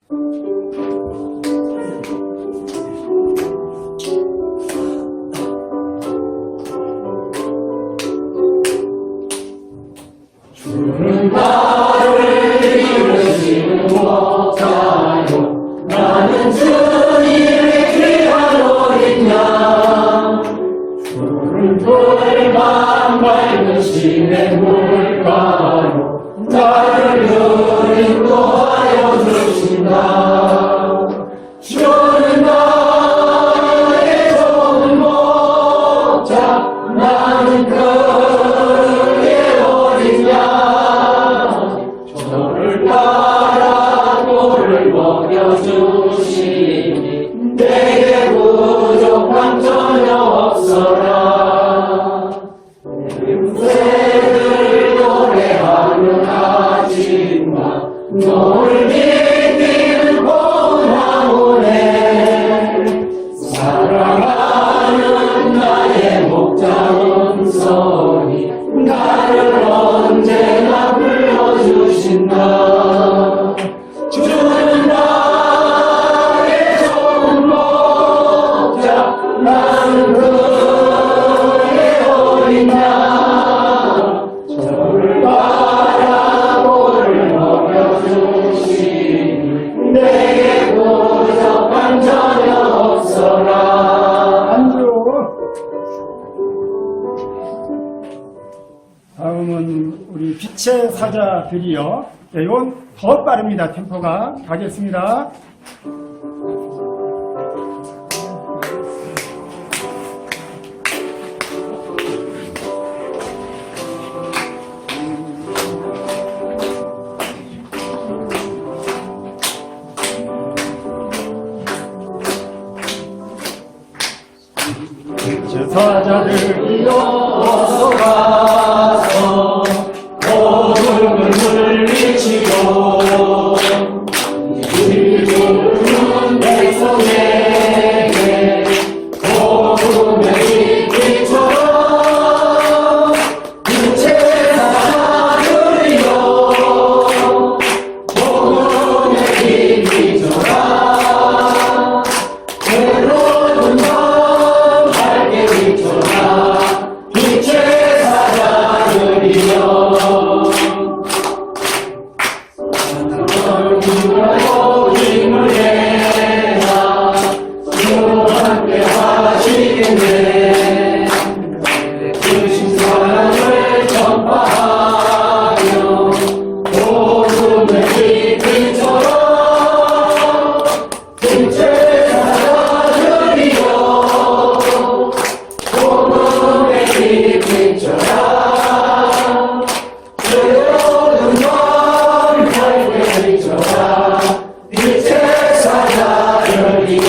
주는 나를 이루시는 목자요 나는 주님의 귀한 어린 양 주를 돌만 맑으시는 물가로 나를 인도하여 주신다 주는 나의 좋은 목자 나는 그의 어린 양 저를 따라 꼴을 먹여주시니 내게 부족함 전혀 없어라 새들 노래하는 아침과 너를 믿기는 고나오네 사랑하는 나의 목자 은선이 나를 언제나 불러주신다 주는 나의 좋은 목자 나는 그의 어린 양 저를 따라 꼴을 먹여주시니 내게 부족함 전혀 없어라 안주. 다음은 우리 빛의 사자들이요. 네, 이건 더 빠릅니다. 템포가. 가겠습니다. 빛의 사자들이요. 어서 가서 어둠을 물리치고 이주는 백성에게 복음의 빛처럼 빛의 사자들이여 복음의 빛처럼 외로운 밤 밝게 비춰라 빛의 사자들이여 기도하고 힘을 내라 주와 함께 하시겠네 주신 사랑을 전파하여 복음의 빛처럼 빛의 사자들이여 복음의 빛처럼 외로운 밤 밝게 비춰라 빛의 사자들이여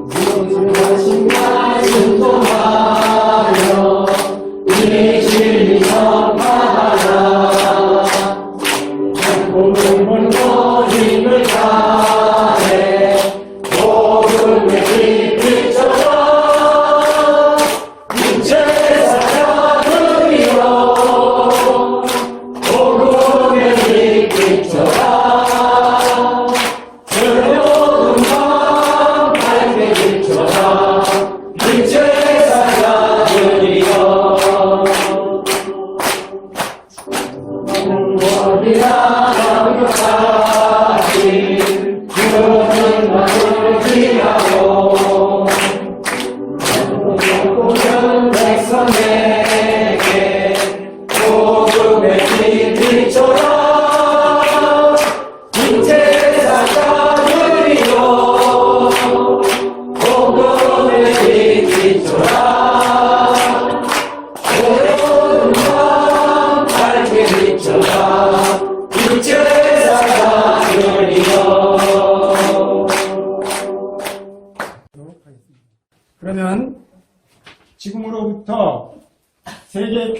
무엇을 말씀 통하여 이 진리 전파하라 복음을 힘을 다해 복음의 빛처럼 빛의 사자들이여 복음의 빛처럼 외로운 밤 밝게 비춰라 빛의 사자들이여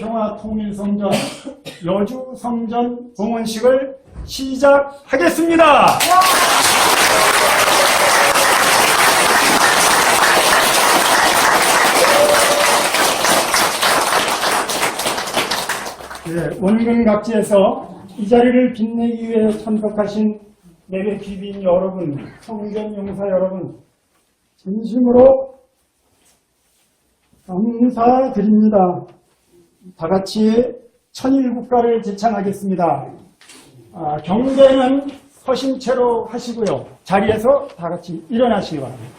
세계평화통일성전 여주성전 봉헌식을 시작하겠습니다. 네, 원근 각지에서 이 자리를 빛내기 위해 참석하신 내외 귀빈 여러분, 성전 용사 여러분, 진심으로 감사드립니다. 다 같이 천일국가를 제창하겠습니다. 경배는 서신 채로 하시고요. 자리에서 다 같이 일어나시기 바랍니다.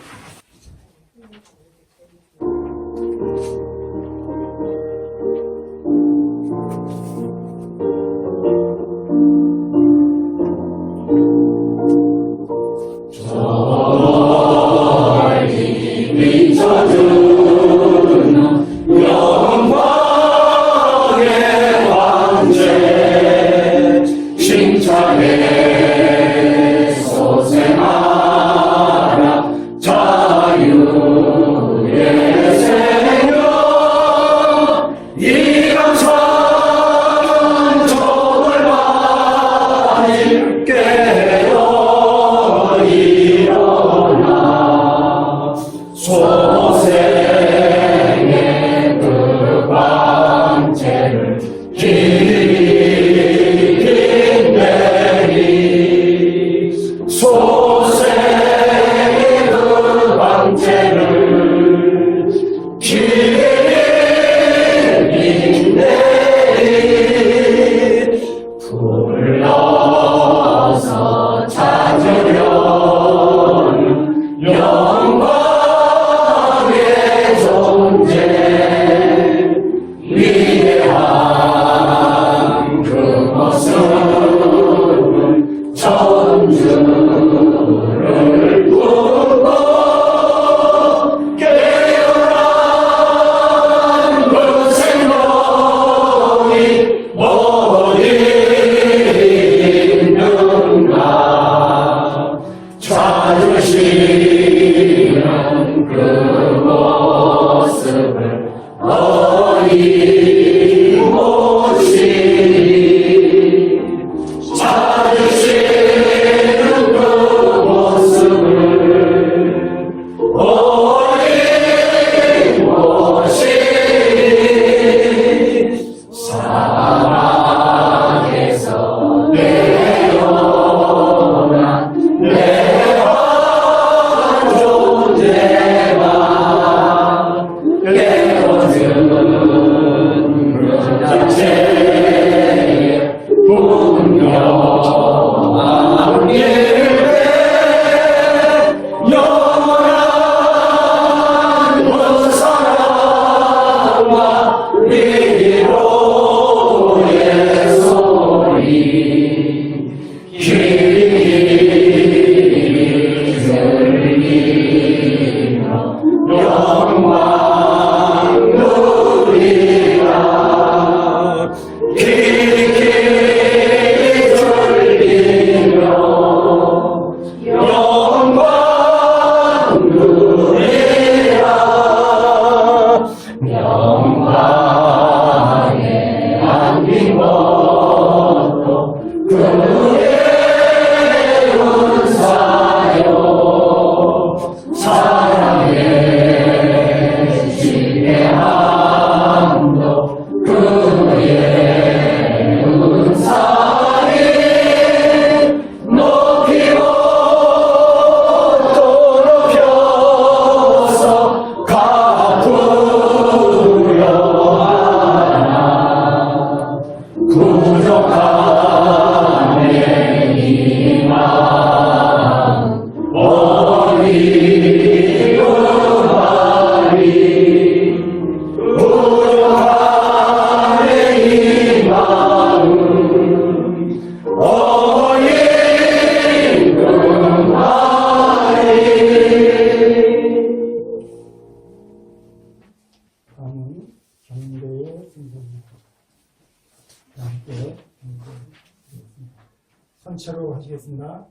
선체로 하시겠습니다.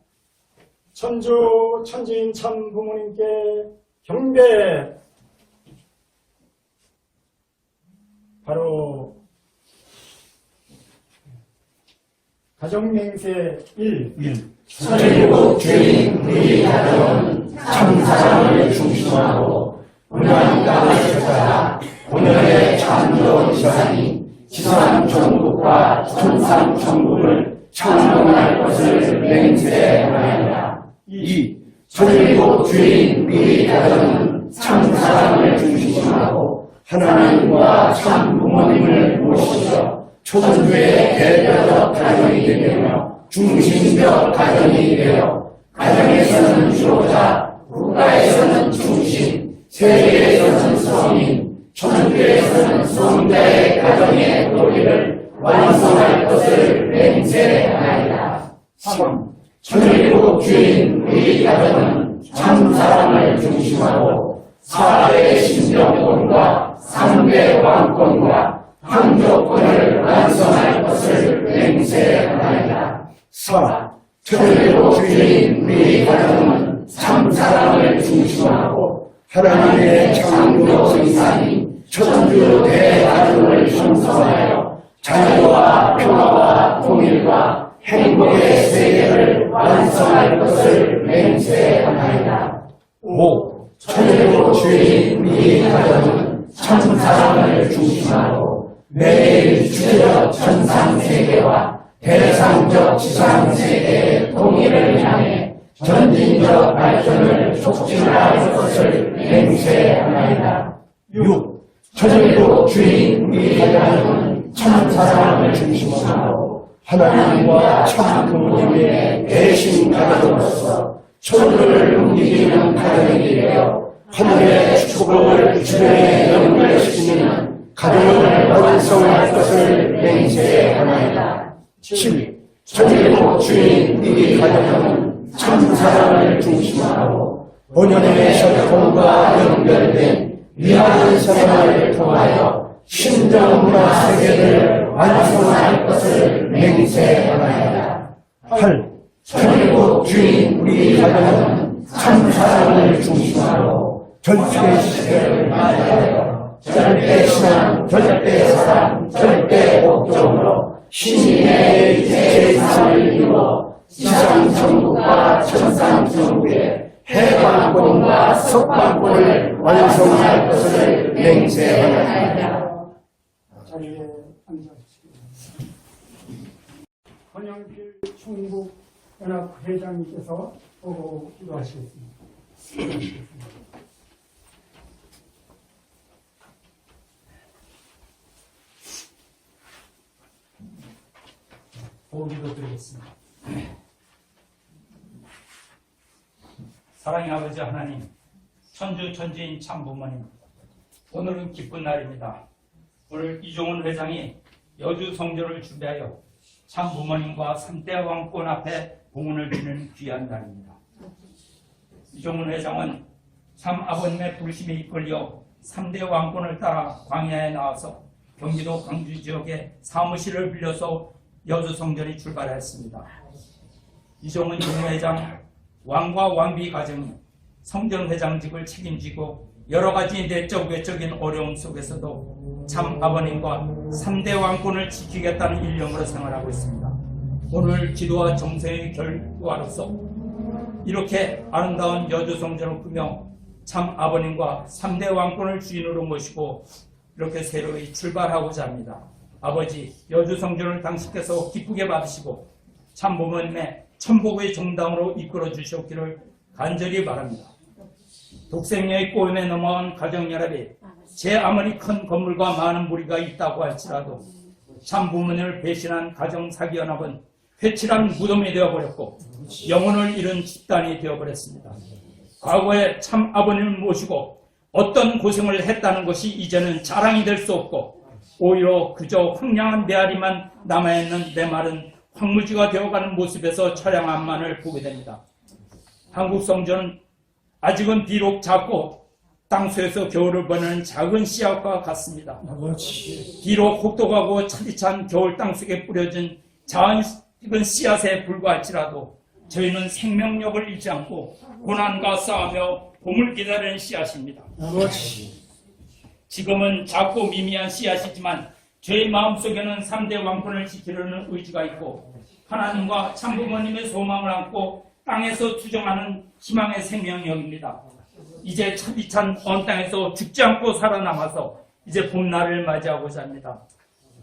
천주 천지인 참 부모님께 경배. 바로 가정맹세 1. 천일국 주인 우리 가정은 참사랑을 중심하고 문화의 땅을 찾아 오늘의 참좋은 지상이 지상 천국과 천상 천국을 창건할 것을 맹세하노라. 2. 천일국 주인 우리 가정은 참사랑을 중심하고 하나님과 참 부모님을 모시며 천주의 대표적 가정이 되며 중심적 가정이 되어 가정에서는 주로자, 국가에서는 중심, 세계에서는 성인, 천주에서는 성자의 가정의 도리를 완성할 것을 맹세하나이다. 3. 천일국 주인 우리 가정은 참사랑을 중심하고 4대 신정권과 3대 왕권과 황조권을 완성할 것을 맹세하나이다. 4. 천일국 주인 우리 가정은 참사랑을 중심하고 하나님의 창조 생산인 천주 대가족을 형성하여 자유와 평화와 통일과 행복의 세계를 완성할 것을 맹세하나이다. 5. 천일국 주인 우리 가정은 참사랑을 중심하고 매일 주제적 천상세계와 대상적 지상세계의 통일을 향해 전진적 발전을 촉진할 것을 맹세하나이다. 6. 천일국 주인 우리 가정은 참사랑을 중심하고 하나님과 참 부모님의 대신 가정으로서 천주를 움직이는 가정이 되어 하늘의 축복을 주변에 연결시키는 가정을 완성할 것을 맹세하나이다. 7. 천일국 주인 우리 가정은 참사랑을 중심하고 본연의 전통과 연결된 위대한 생활을 통하여 신정문화 세계를 완성할 것을 맹세하나이다. 8. 천일국 주인 우리 가정은 참사랑을 중심하로 절대 시대를 맞이하여 절대 신앙, 절대 사랑, 절대 복종으로 신인의 제사를 이루어 지상천국과 천상천국의 해방권과 석방권을 완성할 것을 맹세하나이다. 자리에 앉아주시기 권영필 충북연합회장님께서 보고 기도하시겠습니다. 보기도 드리겠습니다. 사랑의 아버지 하나님, 천주 천지인 참 부모님, 오늘은 기쁜 날입니다. 오늘 이종훈 회장이 여주 성전을 준비하여 참 부모님과 3대 왕권 앞에 공헌을 드리는 귀한 날입니다. 이종훈 회장은 참 아버님의 부르심에 이끌려 3대 왕권을 따라 광야에 나와서 경기도 광주 지역에 사무실을 빌려서 여주 성전이 출발했습니다. 이종훈 회장 왕과 왕비 가정이 성전 회장직을 책임지고 여러 가지 내적 외적인 어려움 속에서도 참 아버님과 3대 왕권을 지키겠다는 일념으로 생활하고 있습니다. 오늘 기도와 정성의 결과로서 이렇게 아름다운 여주 성전을 꾸며 참 아버님과 3대 왕권을 주인으로 모시고 이렇게 새로이 출발하고자 합니다. 아버지, 여주 성전을 당신께서 기쁘게 받으시고 참 부모님의 천복의 정당으로 이끌어 주셨기를 간절히 바랍니다. 독생녀의 꼬임에 넘어온 가정연합이 제 아무리 큰 건물과 많은 무리가 있다고 할지라도 참 부모님을 배신한 가정사기연합은 회칠한 무덤이 되어버렸고 영혼을 잃은 집단이 되어버렸습니다. 과거에 참 아버님을 모시고 어떤 고생을 했다는 것이 이제는 자랑이 될 수 없고 오히려 그저 황량한 메아리만 남아있는 내 마른 황무지가 되어가는 모습에서 처량함만을 보게 됩니다. 한국 성전은 아직은 비록 작고 땅속에서 겨울을 보내는 작은 씨앗과 같습니다. 비록 혹독하고 차디찬 겨울 땅속에 뿌려진 작은 씨앗에 불과할지라도 저희는 생명력을 잃지 않고 고난과 싸우며 봄을 기다리는 씨앗입니다. 지금은 작고 미미한 씨앗이지만 저희 마음속에는 3대 왕권을 지키려는 의지가 있고 하나님과 참부모님의 소망을 안고 땅에서 투정하는 희망의 생명력입니다. 이제 차디찬 언 땅에서 죽지 않고 살아남아서 이제 봄날을 맞이하고자 합니다.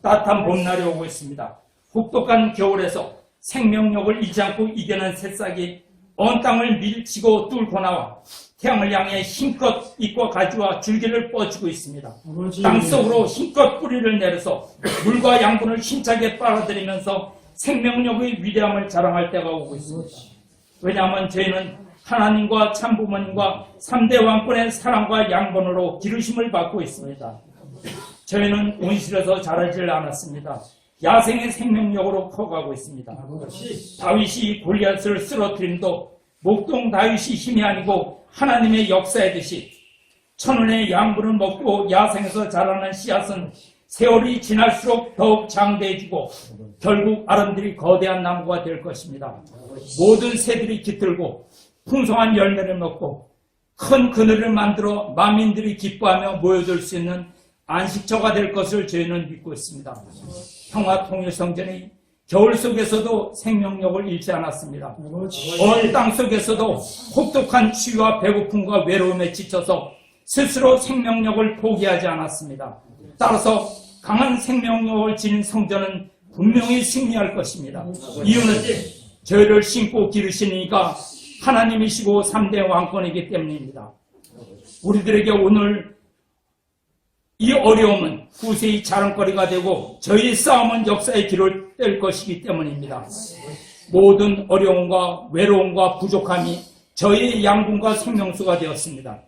따뜻한 봄날이 오고 있습니다. 혹독한 겨울에서 생명력을 잃지 않고 이겨낸 새싹이 언 땅을 밀치고 뚫고 나와 태양을 향해 힘껏 잎과 가지와 줄기를 뻗치고 있습니다. 땅속으로 힘껏 뿌리를 내려서 물과 양분을 힘차게 빨아들이면서 생명력의 위대함을 자랑할 때가 오고 있습니다. 왜냐하면 저희는 하나님과 참부모님과 3대 왕권의 사랑과 양본으로 기르심을 받고 있습니다. 저희는 온실에서 자라질 않았습니다. 야생의 생명력으로 커가고 있습니다. 다윗이 골리앗을 쓰러뜨림도 목동 다윗이 힘이 아니고 하나님의 역사의 듯이 천원의 양분을 먹고 야생에서 자라는 씨앗은 세월이 지날수록 더욱 장대해지고 결국 아름드리 거대한 나무가 될 것입니다. 모든 새들이 깃들고 풍성한 열매를 먹고 큰 그늘을 만들어 만민들이 기뻐하며 모여들 수 있는 안식처가 될 것을 저희는 믿고 있습니다. 평화통일성전이 겨울 속에서도 생명력을 잃지 않았습니다. 먼 땅 속에서도 혹독한 추위와 배고픔과 외로움에 지쳐서 스스로 생명력을 포기하지 않았습니다. 따라서 강한 생명력을 지닌 성전은 분명히 승리할 것입니다. 이유는 저희를 신고 기르시니까 하나님이시고 3대 왕권이기 때문입니다. 우리들에게 오늘 이 어려움은 후세의 자랑거리가 되고 저희의 싸움은 역사의 길을 뗄 것이기 때문입니다. 모든 어려움과 외로움과 부족함이 저희의 양분과 생명수가 되었습니다.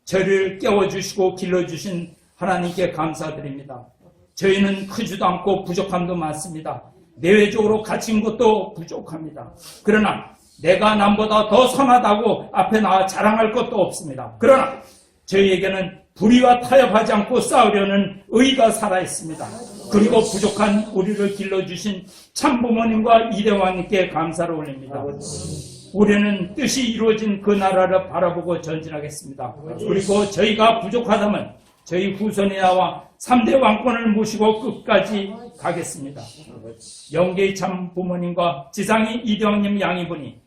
저희를 깨워주시고 길러주신 하나님께 감사드립니다. 저희는 크지도 않고 부족함도 많습니다. 내외적으로 갇힌 것도 부족합니다. 그러나 내가 남보다 더 선하다고 앞에 나와 자랑할 것도 없습니다. 그러나 저희에게는 불의와 타협하지 않고 싸우려는 의가 살아있습니다. 그리고 부족한 우리를 길러주신 참부모님과 이대왕님께 감사를 올립니다. 우리는 뜻이 이루어진 그 나라를 바라보고 전진하겠습니다. 그리고 저희가 부족하다면 저희 후손이 나와 3대 왕권을 모시고 끝까지 가겠습니다. 영계의 참부모님과 지상의 이대왕님 양이분이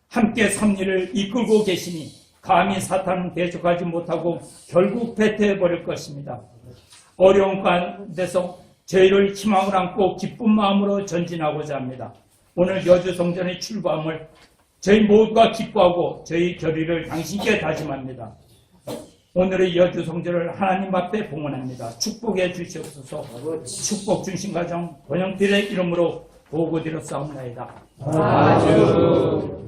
함께 섭리를 이끌고 계시니 감히 사탄은 대적하지 못하고 결국 배태해버릴 것입니다. 어려운 가운데서 저희를 희망을 안고 기쁜 마음으로 전진하고자 합니다. 오늘 여주성전의 출범을 저희 모두가 기뻐하고 저희 결의를 당신께 다짐합니다. 오늘의 여주성전을 하나님 앞에 봉헌합니다. 축복해 주시옵소서. 축복 중심 가정 권영필의 이름으로 보고드렸사옵나이다. 아주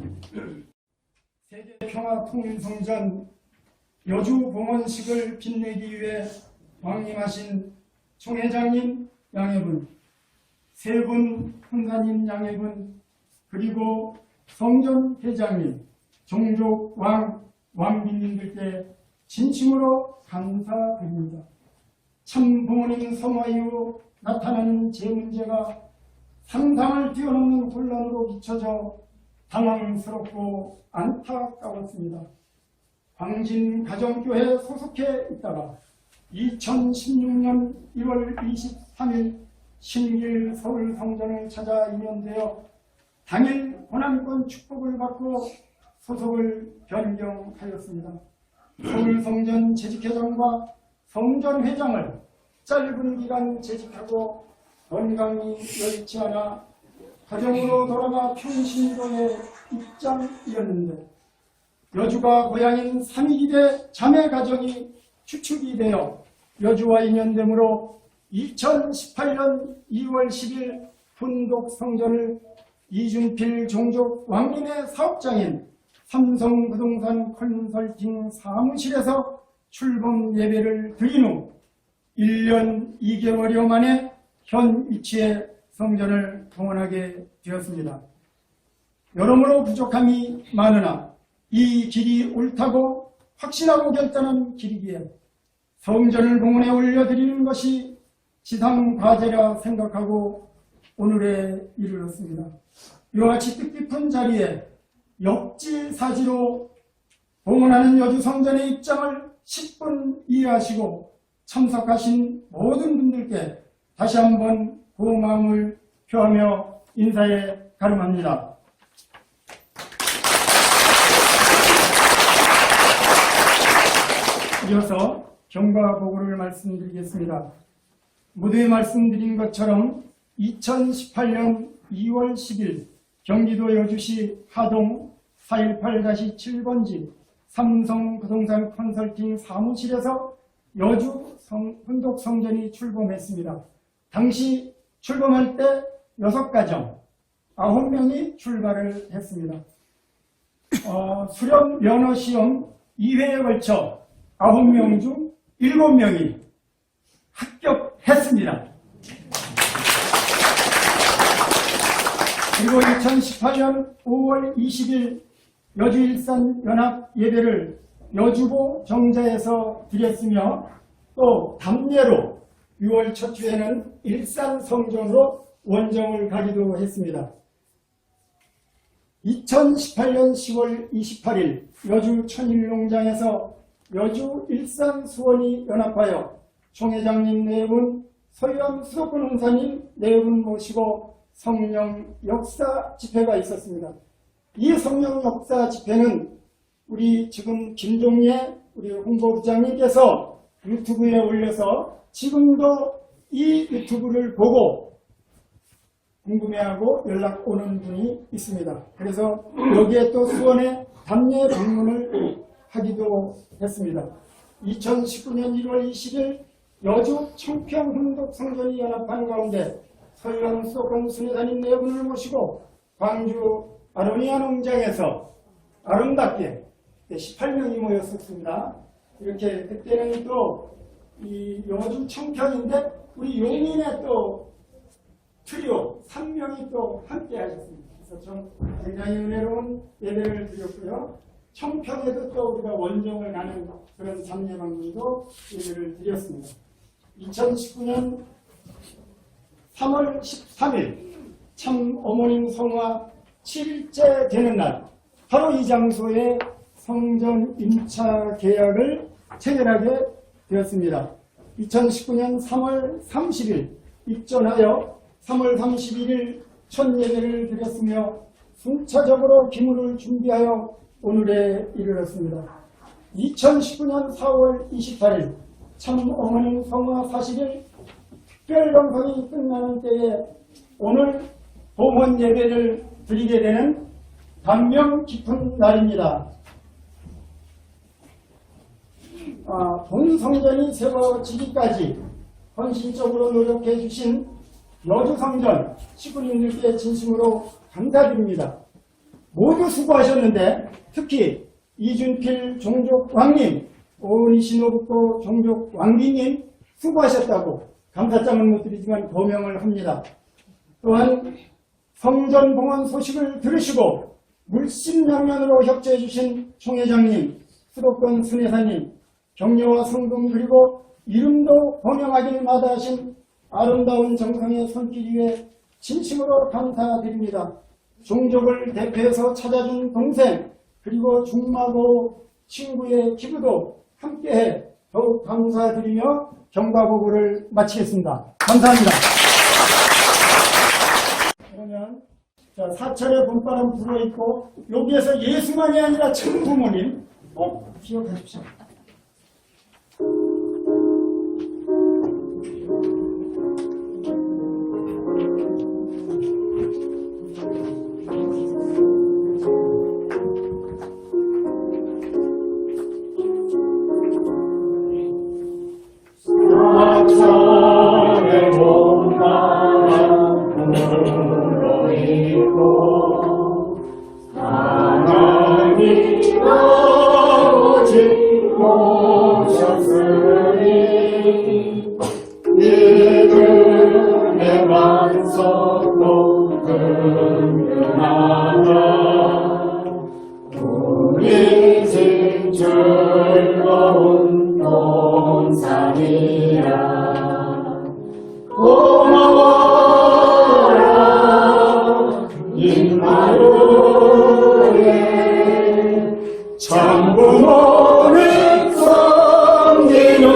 세계평화통일성전 여주봉헌식을 빛내기 위해 왕림하신 총회장님 양해분, 세 분 훈사님 양해분, 그리고 성전 회장님, 종족 왕비님들께 진심으로 감사드립니다. 참부모님 성화 이후 나타나는 제 문제가 상상을 뛰어넘는 혼란으로 비춰져 당황스럽고 안타까웠습니다. 광진가정교회에 소속해 있다가 2016년 1월 23일 신길 서울성전을 찾아 임명되어 당일 권한권 축복을 받고 소속을 변경하였습니다. 서울성전 재직회장과 성전회장을 짧은 기간 재직하고 건강이 여의치 않아 가정으로 돌아가 평신도의 입장이었는데 여주가 고향인 3.12대 자매가정이 추측이 되어 여주와 인연되므로 2018년 2월 10일 훈독성전을 이준필 종족 왕림의 사업장인 삼성부동산 컨설팅 사무실에서 출범 예배를 드린 후 1년 2개월여 만에 현 위치에 성전을 봉헌하게 되었습니다. 여러모로 부족함이 많으나 이 길이 옳다고 확신하고 결단한 길이기에 성전을 봉헌에 올려드리는 것이 지상과제라 생각하고 오늘에 이르렀습니다. 이와 같이 뜻깊은 자리에 역지사지로 봉헌하는 여주성전의 입장을 10분 이해하시고 참석하신 모든 분들께 다시 한번 고마움을 표하며 인사에 가름합니다. 이어서 경과보고를 말씀드리겠습니다. 모두에 말씀드린 것처럼 2018년 2월 10일 경기도 여주시 하동 418-7번지 삼성부동산 컨설팅 사무실에서 여주 혼독성전이 출범했습니다. 당시 출범할 때 6가정 9명이 출발을 했습니다. 수련 면허 시험 2회에 걸쳐 9명 중 7명이 합격했습니다. 그리고 2018년 5월 20일 여주일산 연합 예배를 여주보 정자에서 드렸으며 또 담례로 6월 첫 주에는 일산 성전으로 원정을 가기도 했습니다. 2018년 10월 28일 여주 천일농장에서 여주 일산 수원이 연합하여 총회장님 4분, 서유람 수도권 홍사님 4분 모시고 성령 역사 집회가 있었습니다. 이 성령 역사 집회는 우리 지금 김종예 우리 홍보부장님께서 유튜브에 올려서 지금도 이 유튜브를 보고 궁금해하고 연락 오는 분이 있습니다. 그래서 여기에 또 수원에 담례 방문을 하기도 했습니다. 2019년 1월 20일 여주 청평 혼독성전이 연합한 가운데 서유람 수도권 순회사님 4분을 모시고 광주 아로니아 농장에서 아름답게 18명이 모였었습니다. 이렇게 그때는 또 이 여주 청평인데 우리 용인의 또 트리오 3명이 또 함께 하셨습니다. 그래서 좀 굉장히 은혜로운 예배를 드렸고요. 청평에도 또 우리가 원정을 가는 그런 장례방문도 예배를 드렸습니다. 2019년 3월 13일 참 어머님 성화 7일째 되는 날 바로 이 장소에 성전 임차 계약을 체결하게 되었습니다. 2019년 3월 30일 입전하여 3월 31일 첫 예배를 드렸으며 순차적으로 기물을 준비하여 오늘에 이르렀습니다. 2019년 4월 28일 참 어머님 성화 40일 특별정성이 끝나는 때에 오늘 봉헌 예배를 드리게 되는 감명 깊은 날입니다. 본성전이 세워지기까지 헌신적으로 노력해 주신 여주성전 시군님들께 진심으로 감사드립니다. 모두 수고하셨는데 특히 이준필 종족왕님, 오니시노부코 종족왕비님 수고하셨다고 감사장은 못 드리지만 고명을 합니다. 또한 성전 봉헌 소식을 들으시고 물심양면으로 협조해 주신 총회장님, 수도권 순회사님, 격려와 성금 그리고 이름도 번영하길 마다하신 아름다운 정성의 손길 위에 진심으로 감사드립니다. 종족을 대표해서 찾아준 동생 그리고 중마고 친구의 기부도 함께해 더욱 감사드리며 경과보고를 마치겠습니다. 감사합니다. 그러면 사철의 봄바람 불어있고 여기에서 예수만이 아니라 참 부모님 꼭 기억하십시오. 사철의 봄바람 불어있고 하나님 아버지 오셨으니 믿음의 완성도 든든하다 우리 집 즐거운 동산이라 고마워라 인마루에 참부모를 섬기는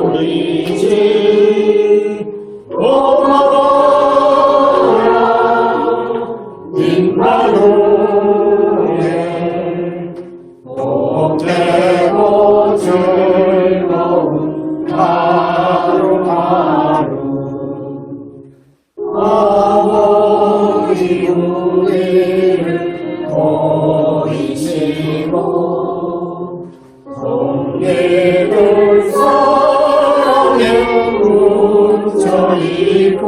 우리 집 저리고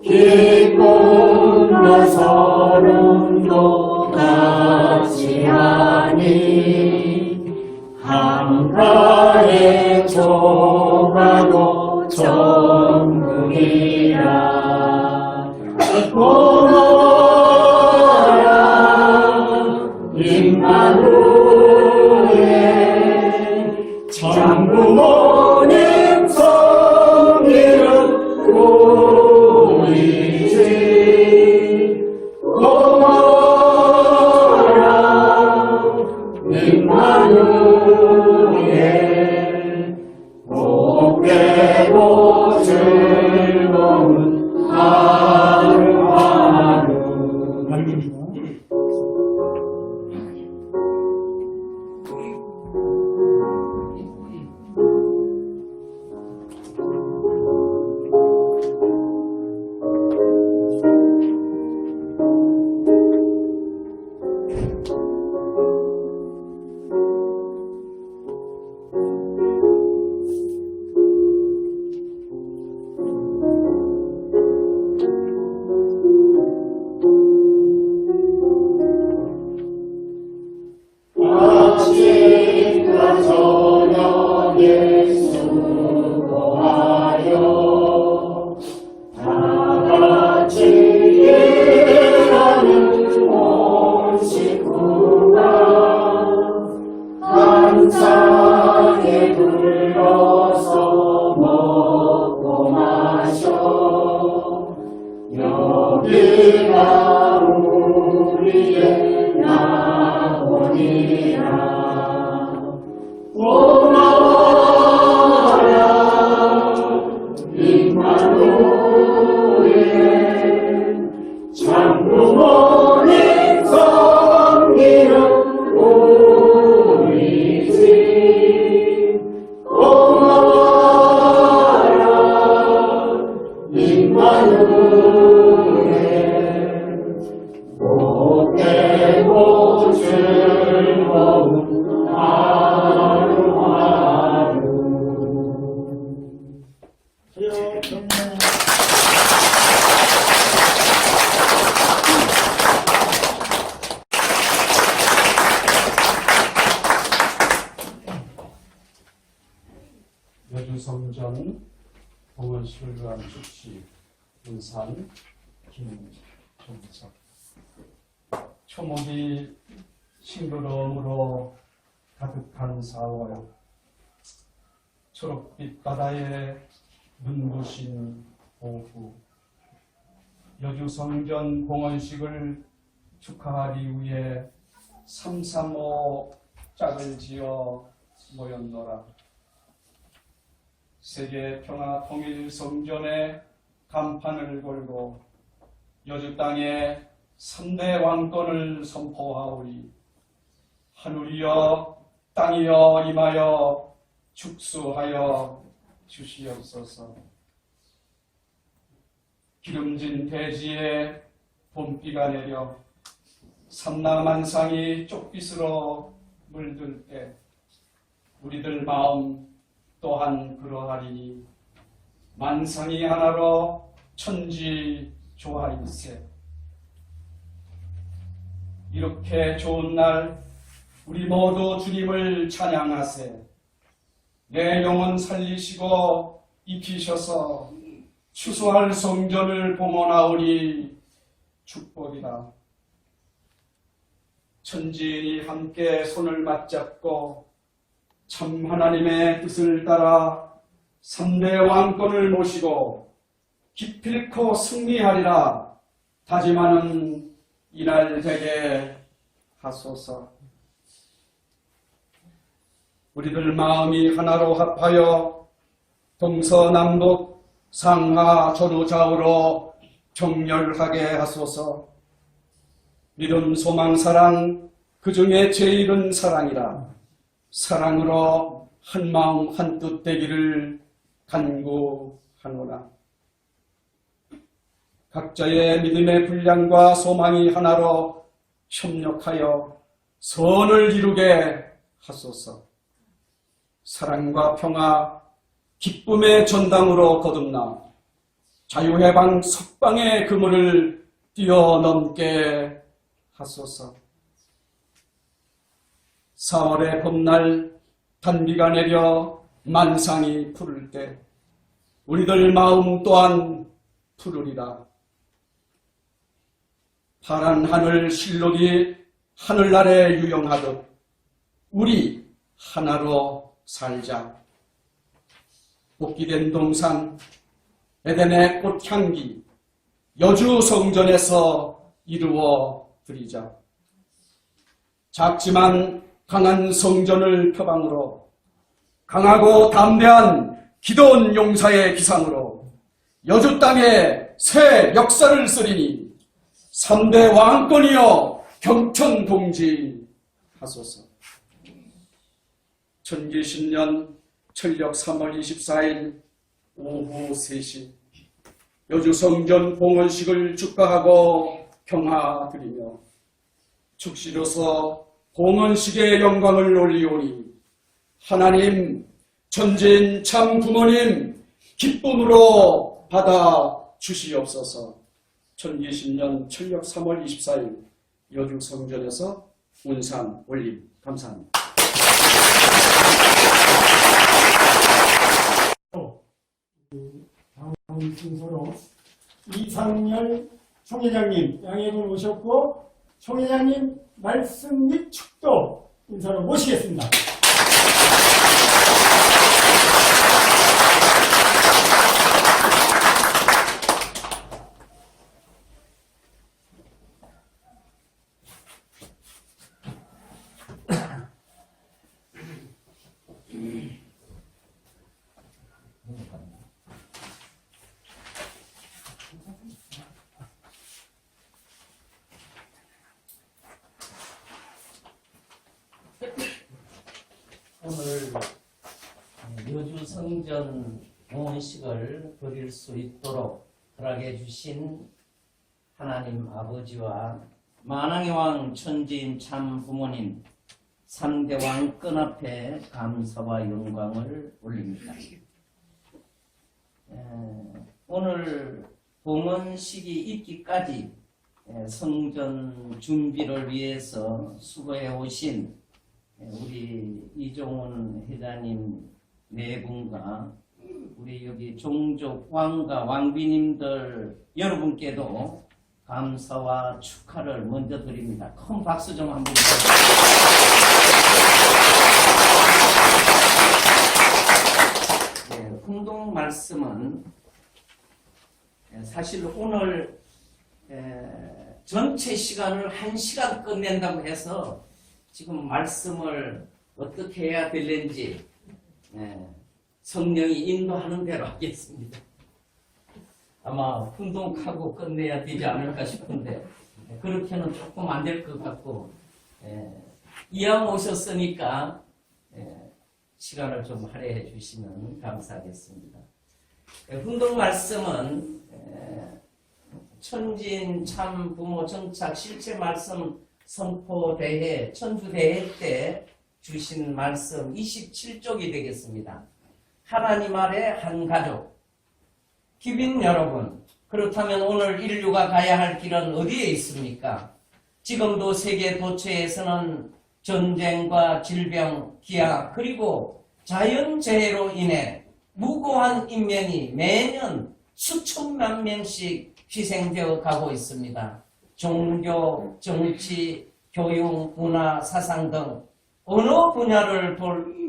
기쁨과 서름도 같이 하니 한가에 조가도 천국이라 오너라 임마누엘 장부모님 성이름 보이지 오너라 임마누엘 복되고 즐거운 하루하루 말입니다. 아침과 저녁에 수고하여 다같이 일하는 온 식구가 한 상에 둘러서 먹고 마셔 여기가 우리의 나오니라 오너라 임마누엘 장부모님 성이름 보이지 오너라 임마누엘 복되고 즐거운 하루하루 주여 경례. 여주성전 봉헌식을 위한 주치 문산 김종석. 초목이 싱그러움으로 가득한 4월, 초록빛 바다에 눈부신 오후, 여주성전 봉헌식을 축하하기 위해 335 짝을 지어 모였노라. 세계 평화 통일 성전에 간판을 걸고 여주 땅에 3대 왕권을 선포하오리. 하늘이여 땅이여 임하여 축수하여 주시옵소서. 기름진 대지에 봄비가 내려 삼라만상이 쪽빛으로 물들 때 우리들 마음 또한 그러하리니 만상이 하나로 천지 조화일세. 이렇게 좋은 날 우리 모두 주님을 찬양하세. 내 영혼 살리시고 입히셔서 추수할 성전을 봉헌하오니 축복이다. 천지인이 함께 손을 맞잡고 참 하나님의 뜻을 따라 3대 왕권을 모시고 기필코 승리하리라 다짐하는 이날 되게 하소서. 우리들 마음이 하나로 합하여 동서남북 상하 전우좌우로 정렬하게 하소서. 믿음, 소망, 사랑, 그 중에 제일은 사랑이라. 사랑으로 한마음 한뜻 되기를 간구하노라. 각자의 믿음의 분량과 소망이 하나로 협력하여 선을 이루게 하소서. 사랑과 평화, 기쁨의 전당으로 거듭나 자유해방 석방의 그물을 뛰어넘게 하소서. 4월의 봄날 단비가 내려 만상이 푸를 때 우리들 마음 또한 푸르리라. 파란 하늘 실록이 하늘 아래 유영하듯 우리 하나로 살자. 복귀된 동산 에덴의 꽃향기 여주 성전에서 이루어 드리자. 작지만 강한 성전을 표방으로 강하고 담대한 기도원 용사의 기상으로 여주 땅에 새 역사를 쓰리니 3대 왕권이여 경천동지 하소서. 천기신년 철력 3월 24일 오후 3시 여주 성전 봉헌식을 축하하고 경하드리며 축시로서 봉헌식의 영광을 올리오니 하나님 천지인 참 부모님 기쁨으로 받아 주시옵소서. 천기신년 철력 3월 24일 여주 성전에서 운상 올림. 감사합니다. 다음 순서로 이상열 총회장님 양해분 오셨고 총회장님 말씀 및 축도 인사로 모시겠습니다. 오늘 여주 성전 봉헌식을 드릴 수 있도록 허락해 주신 하나님 아버지와 만왕의 왕 천지인 참 부모님 3대 왕권 앞에 감사와 영광을 올립니다. 오늘 봉헌식이 있기까지 성전 준비를 위해서 수고해 오신 우리 이종훈 회장님 네 분과 우리 여기 종족 왕과 왕비님들 여러분께도 감사와 축하를 먼저 드립니다. 큰 박수 좀 한번 주세요. 훈동 말씀은 사실 오늘 전체 시간을 1시간 끝낸다고 해서 지금 말씀을 어떻게 해야 될는지 성령이 인도하는 대로 하겠습니다. 아마 훈동하고 끝내야 되지 않을까 싶은데 그렇게는 조금 안 될 것 같고 이왕 오셨으니까 시간을 좀 할애해 주시면 감사하겠습니다. 훈동 말씀은 천진 참 부모 정착 실체 말씀 선포대회 천주대회 때 주신 말씀 27쪽이 되겠습니다. 하나님 아래 한 가족. 기빈 여러분, 그렇다면 오늘 인류가 가야 할 길은 어디에 있습니까? 지금도 세계 도처에서는 전쟁과 질병, 기아, 그리고 자연재해로 인해 무고한 인명이 매년 수천만 명씩 희생되어 가고 있습니다. 종교, 정치, 교육, 문화, 사상 등 어느 분야를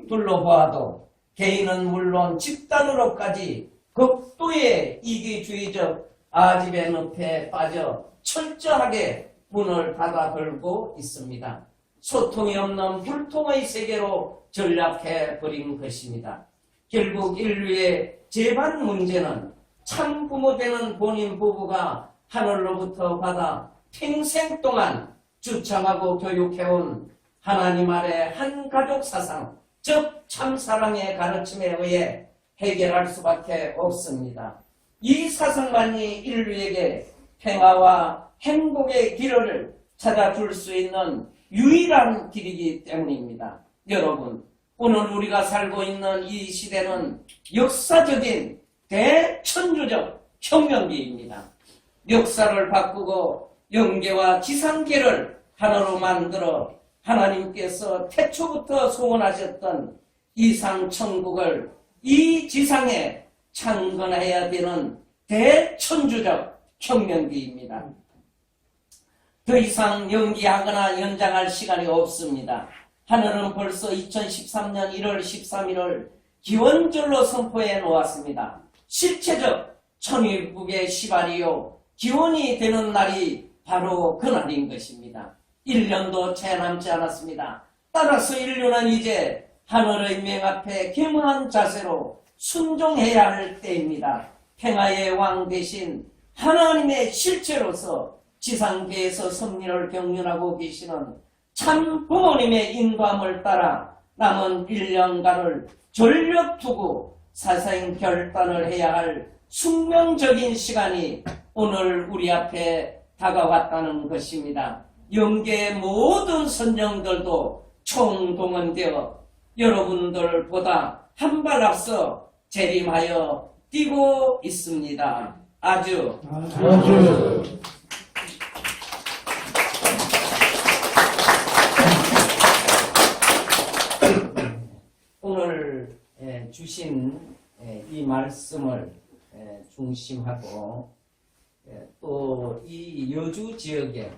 둘러보아도 개인은 물론 집단으로까지 극도의 이기주의적 아집의 늪에 빠져 철저하게 문을 닫아 걸고 있습니다. 소통이 없는 불통의 세계로 전락해버린 것입니다. 결국 인류의 재반 문제는 참 부모 되는 본인 부부가 하늘로부터 받아 평생 동안 주창하고 교육해온 하나님 아래 한 가족 사상, 즉 참사랑의 가르침에 의해 해결할 수밖에 없습니다. 이 사상만이 인류에게 평화와 행복의 길을 찾아줄 수 있는 유일한 길이기 때문입니다. 여러분, 오늘 우리가 살고 있는 이 시대는 역사적인 대천주적 혁명기입니다. 역사를 바꾸고 영계와 지상계를 하나로 만들어 하나님께서 태초부터 소원하셨던 이상천국을 이 지상에 창건해야 되는 대천주적 혁명기입니다. 더 이상 연기하거나 연장할 시간이 없습니다. 하늘은 벌써 2013년 1월 13일을 기원절로 선포해 놓았습니다. 실체적 천일국의 시발이요 기원이 되는 날이 바로 그 날인 것입니다. 1년도 채 남지 않았습니다. 따라서 인류는 이제 하늘의 명 앞에 겸허한 자세로 순종해야 할 때입니다. 평화의 왕 대신 하나님의 실체로서 지상계에서 섭리를 경륜하고 계시는 참 부모님의 인도함을 따라 남은 1년간을 전력 두고 사생 결단을 해야 할 숙명적인 시간이 오늘 우리 앞에 다가왔다는 것입니다. 영계의 모든 선정들도 총동원되어 여러분들보다 한 발 앞서 재림하여 뛰고 있습니다. 아주 오늘 주신 이 말씀을 중심하고 또 이 여주 지역에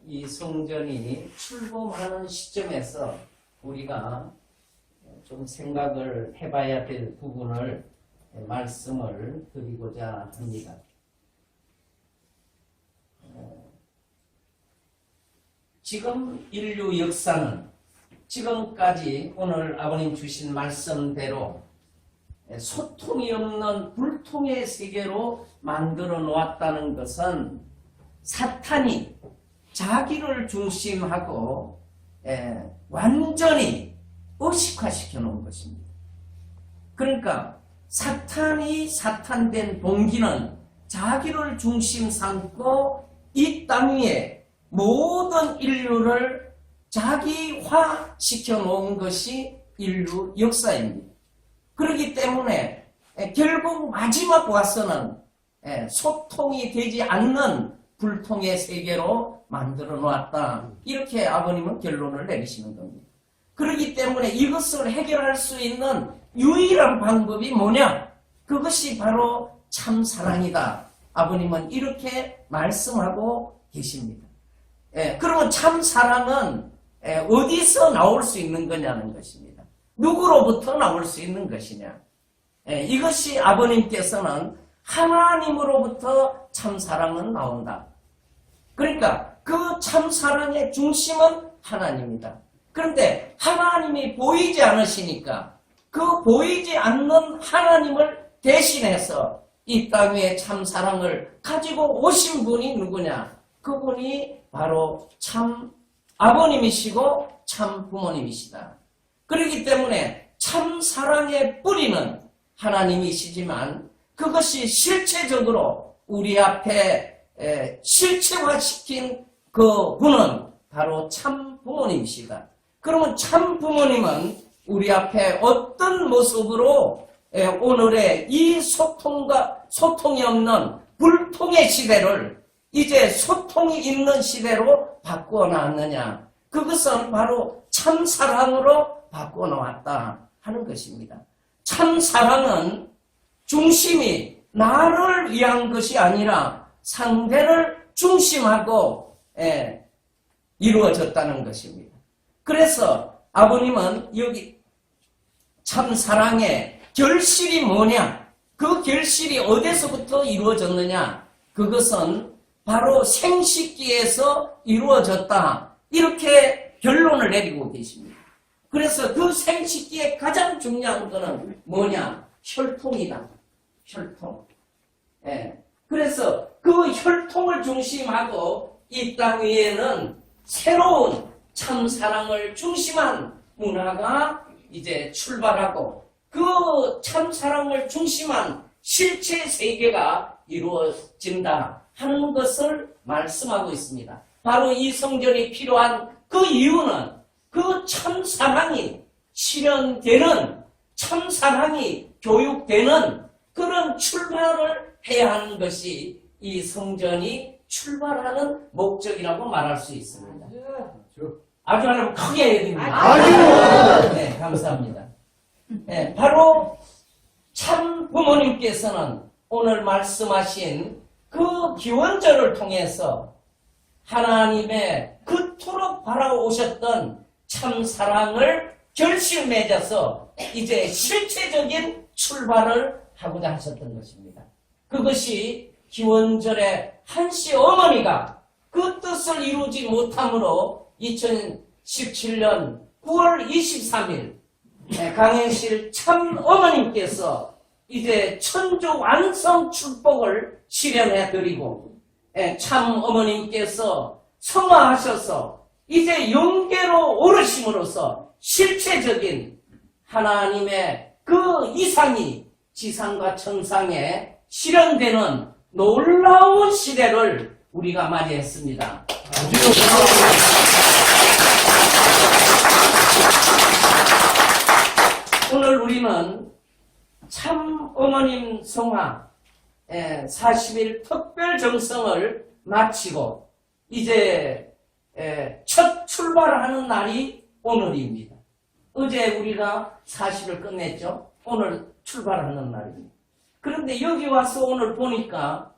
이 성전이 출범하는 시점에서 우리가 좀 생각을 해봐야 될 부분을 말씀을 드리고자 합니다. 지금 인류 역사는 지금까지 오늘 아버님 주신 말씀대로 소통이 없는 불통의 세계로 만들어 놓았다는 것은 사탄이 자기를 중심하고 완전히 의식화시켜 놓은 것입니다. 그러니까 사탄이 사탄된 동기는 자기를 중심 삼고 이 땅 위에 모든 인류를 자기화시켜 놓은 것이 인류 역사입니다. 그렇기 때문에 결국 마지막 와서는 소통이 되지 않는 불통의 세계로 만들어 놓았다. 이렇게 아버님은 결론을 내리시는 겁니다. 그렇기 때문에 이것을 해결할 수 있는 유일한 방법이 뭐냐? 그것이 바로 참사랑이다. 아버님은 이렇게 말씀하고 계십니다. 그러면 참사랑은 어디서 나올 수 있는 거냐는 것입니다. 누구로부터 나올 수 있는 것이냐? 이것이 아버님께서는 하나님으로부터 참사랑은 나온다. 그러니까 그 참사랑의 중심은 하나님이다. 그런데 하나님이 보이지 않으시니까 그 보이지 않는 하나님을 대신해서 이 땅에 참사랑을 가지고 오신 분이 누구냐? 그분이 바로 참 아버님이시고 참 부모님이시다. 그렇기 때문에 참사랑의 뿌리는 하나님이시지만 그것이 실체적으로 우리 앞에 실체화시킨 그 분은 바로 참 부모님이시다. 그러면 참 부모님은 우리 앞에 어떤 모습으로 오늘의 이 소통이 없는 불통의 시대를 이제 소통이 있는 시대로 바꾸어 놨느냐? 그것은 바로 참사랑으로 바꾸어 놓았다 하는 것입니다. 참사랑은 중심이 나를 위한 것이 아니라 상대를 중심하고 이루어졌다는 것입니다. 그래서 아버님은 여기 참사랑의 결실이 뭐냐? 그 결실이 어디서부터 이루어졌느냐? 그것은 바로 생식기에서 이루어졌다. 이렇게 결론을 내리고 계십니다. 그래서 그 생식기의 가장 중요한 것은 뭐냐? 혈통이다. 혈통. 그래서 그 혈통을 중심하고 이 땅 위에는 새로운 참사랑을 중심한 문화가 이제 출발하고 그 참사랑을 중심한 실체 세계가 이루어진다 하는 것을 말씀하고 있습니다. 바로 이 성전이 필요한 그 이유는 그 참사랑이 실현되는 참 사랑이 교육되는 그런 출발을 해야 하는 것이 이 성전이 출발하는 목적이라고 말할 수 있습니다. 아주 하려면 크게 해야 됩니다. 네, 감사합니다. 네, 바로 참 부모님께서는 오늘 말씀하신 그 기원절을 통해서 하나님의 그토록 바라오셨던 참 사랑을 결실 맺어서 이제 실체적인 출발을 하고자 하셨던 것입니다. 그것이 기원절에 한씨 어머니가 그 뜻을 이루지 못함으로 2017년 9월 23일 강행실 참 어머님께서 이제 천주 완성 축복을 실현해 드리고 참 어머님께서 성화하셔서 이제 영계로 오르심으로써 실체적인 하나님의 그 이상이 지상과 천상에 실현되는 놀라운 시대를 우리가 맞이했습니다. 오늘 우리는 참 어머님 성화 40일 특별 정성을 마치고 이제 첫 출발하는 날이 오늘입니다. 어제 우리가 40을 끝냈죠. 오늘 출발하는 날입니다. 그런데 여기 와서 오늘 보니까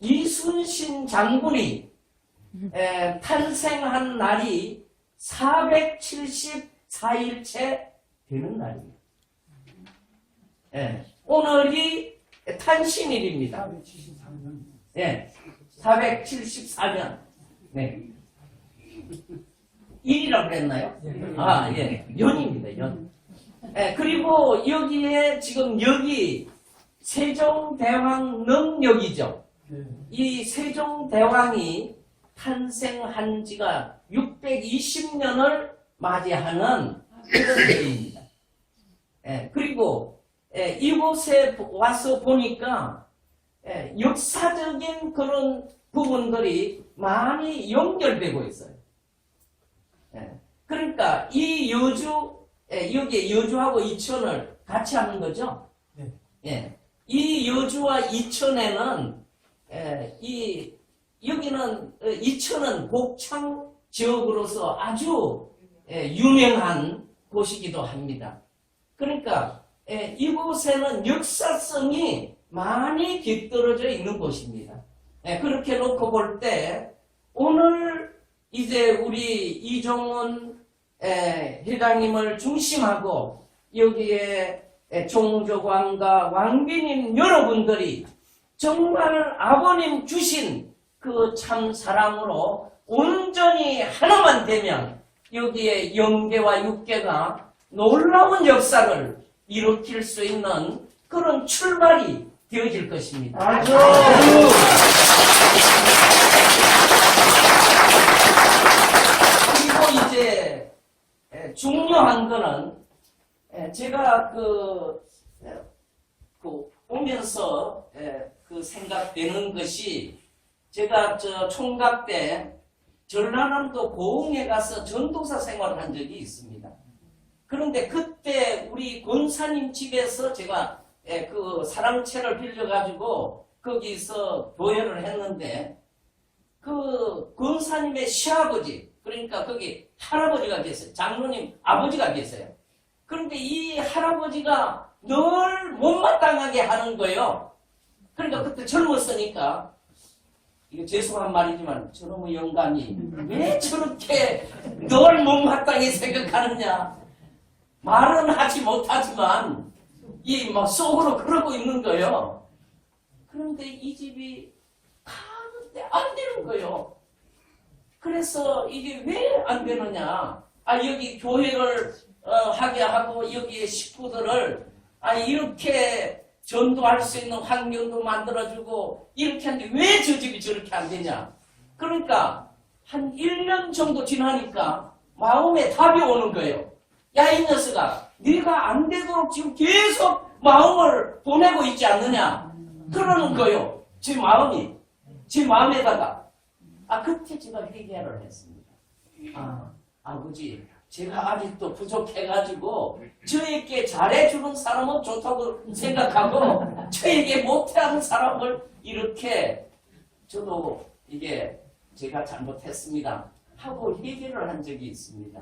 이순신 장군이 탄생한 날이 474일째 되는 날입니다. 오늘이 탄신일입니다. 474년. 네. 일이라고 그랬나요? 아, 예. 연입니다, 연. 그리고 여기에 지금 여기 세종대왕 능력이죠. 이 세종대왕이 탄생한 지가 620년을 맞이하는 그런 때입니다. 그리고 이곳에 와서 보니까 역사적인 그런 부분들이 많이 연결되고 있어요. 그러니까 이 여주, 여기 여주하고 이천을 같이 하는 거죠. 이 여주와 이천에는 여기는 이천은 곡창 지역으로서 아주 유명한 곳이기도 합니다. 그러니까 이곳에는 역사성이 많이 깃들어져 있는 곳입니다. 그렇게 놓고 볼 때 오늘 이제 우리 이종훈 회장님을 중심하고 여기에 종조관과 왕비님 여러분들이 정말 아버님 주신 그 참 사랑으로 온전히 하나만 되면 여기에 영계와 육계가 놀라운 역사를 일으킬 수 있는 그런 출발이 되어질 것입니다. 아주 그리고 이제 중요한 거는 제가 오면서 그 생각되는 것이 제가 총각 때 전라남도 고흥에 가서 전도사 생활을 한 적이 있습니다. 그런데 그때 우리 권사님 집에서 제가 그 사랑채를 빌려가지고 거기서 교회를 했는데 그 권사님의 시아버지, 그러니까 거기 할아버지가 계세요. 장로님 아버지가 계세요. 그런데 이 할아버지가 늘 못마땅하게 하는 거예요. 그러니까 그때 젊었으니까 이거 죄송한 말이지만 저놈의 영감이 왜 저렇게 늘 못마땅히 생각하느냐. 말은 하지 못하지만 이 막 속으로 그러고 있는 거예요. 그런데 이 집이 가는데 안 되는 거예요. 그래서 이게 왜 안 되느냐. 여기 교회를 하게 하고 여기에 식구들을 이렇게 전도할 수 있는 환경도 만들어주고 이렇게 하는데 왜 저 집이 저렇게 안 되냐. 그러니까 한 1년 정도 지나니까 마음에 답이 오는 거예요. 야, 이 녀석아, 네가 안 되도록 지금 계속 마음을 보내고 있지 않느냐. 그러는 거예요. 제 마음이. 제 마음에다가. 그때 제가 회개를 했습니다. 아버지, 제가 아직도 부족해가지고 저에게 잘해주는 사람은 좋다고 생각하고 저에게 못하는 사람을 이렇게 저도 이게 제가 잘못했습니다 하고 얘기를 한 적이 있습니다.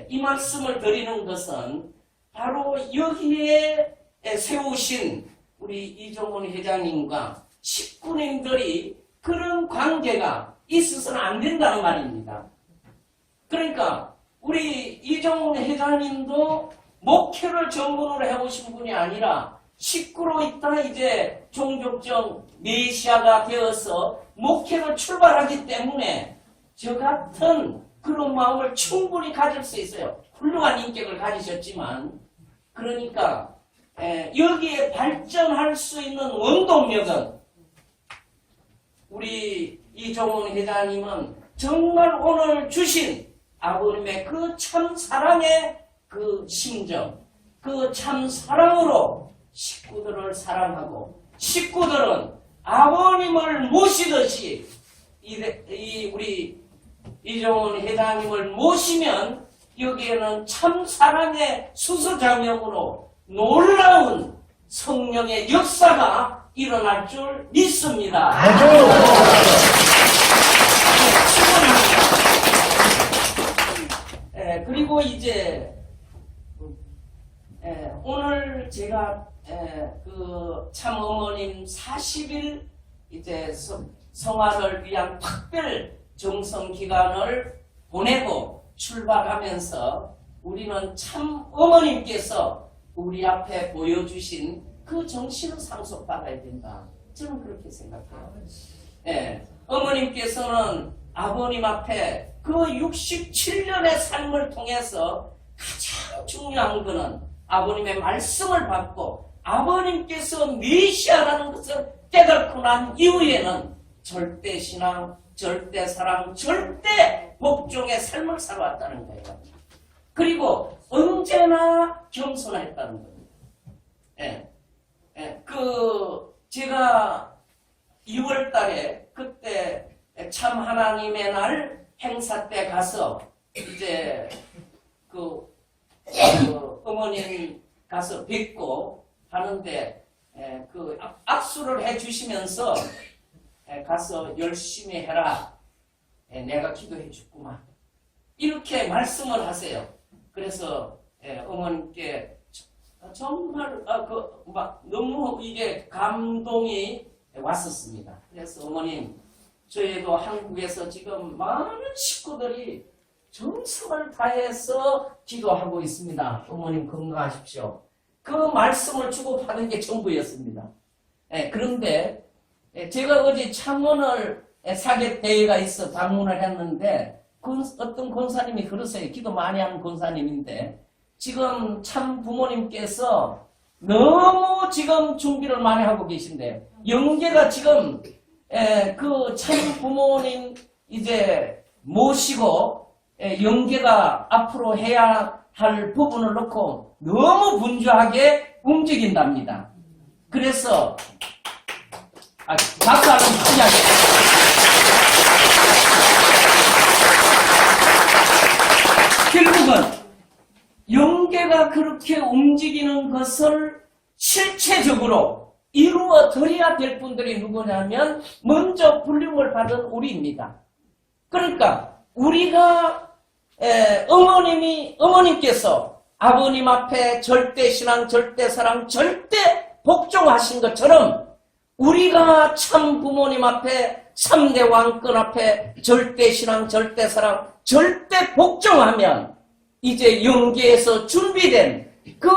이 말씀을 드리는 것은 바로 여기에 세우신 우리 이종훈 회장님과 식구님들이 그런 관계가 있어서는 안 된다는 말입니다. 그러니까 우리 이종훈 회장님도 목회를 전문으로 해오신 분이 아니라 식구로 있다 이제 종족적 메시아가 되어서 목회를 출발하기 때문에 저 같은 그런 마음을 충분히 가질 수 있어요. 훌륭한 인격을 가지셨지만 그러니까 여기에 발전할 수 있는 원동력은 우리 이종훈 회장님은 정말 오늘 주신 아버님의 그 참 사랑의 그 심정, 그 참 사랑으로 식구들을 사랑하고 식구들은 아버님을 모시듯이 우리 이종훈 회장님을 모시면 여기에는 참 사랑의 수수자명으로 놀라운 성령의 역사가 일어날 줄 믿습니다. 그리고 이제 오늘 제가 그 참 어머님 40일 이제 성화를 위한 특별 정성 기간을 보내고 출발하면서 우리는 참 어머님께서 우리 앞에 보여주신 그 정신을 상속받아야 된다. 저는 그렇게 생각해요. 어머님께서는 아버님 앞에 그 67년의 삶을 통해서 가장 중요한 것은 아버님의 말씀을 받고 아버님께서 메시아라는 것을 깨닫고 난 이후에는 절대 신앙, 절대 사랑, 절대 복종의 삶을 살아왔다는 거예요. 그리고 언제나 겸손했다는 겁니다. 제가 2월 달에 그때 참 하나님의 날 행사 때 가서 이제 어머님 가서 뵙고 하는데 악수를 해 주시면서 가서 열심히 해라. 내가 기도해 줬구만. 이렇게 말씀을 하세요. 그래서 어머님께 정말 너무 이게 감동이 왔었습니다. 그래서 어머님, 저희도 한국에서 지금 많은 식구들이 정성을 다해서 기도하고 있습니다. 어머님 건강하십시오. 그 말씀을 주고받은 게 전부였습니다. 그런데 제가 어제 창원을 사계 대회가 있어 방문을 했는데 어떤 권사님이 그러세요. 기도 많이 하는 권사님인데 지금 참 부모님께서 너무 지금 준비를 많이 하고 계신데요. 영계가 지금 그 참 부모님 이제 모시고 영계가 앞으로 해야 할 부분을 놓고 너무 분주하게 움직인답니다. 그래서 박수 한번 치자고. 결국은 영계가 그렇게 움직이는 것을 실체적으로 이루어 드려야 될 분들이 누구냐면 먼저 불림을 받은 우리입니다. 그러니까 우리가 어머님께서 아버님 앞에 절대 신앙, 절대 사랑, 절대 복종하신 것처럼 우리가 참 부모님 앞에 3대 왕권 앞에 절대 신앙, 절대 사랑, 절대 복종하면 이제 영계에서 준비된 그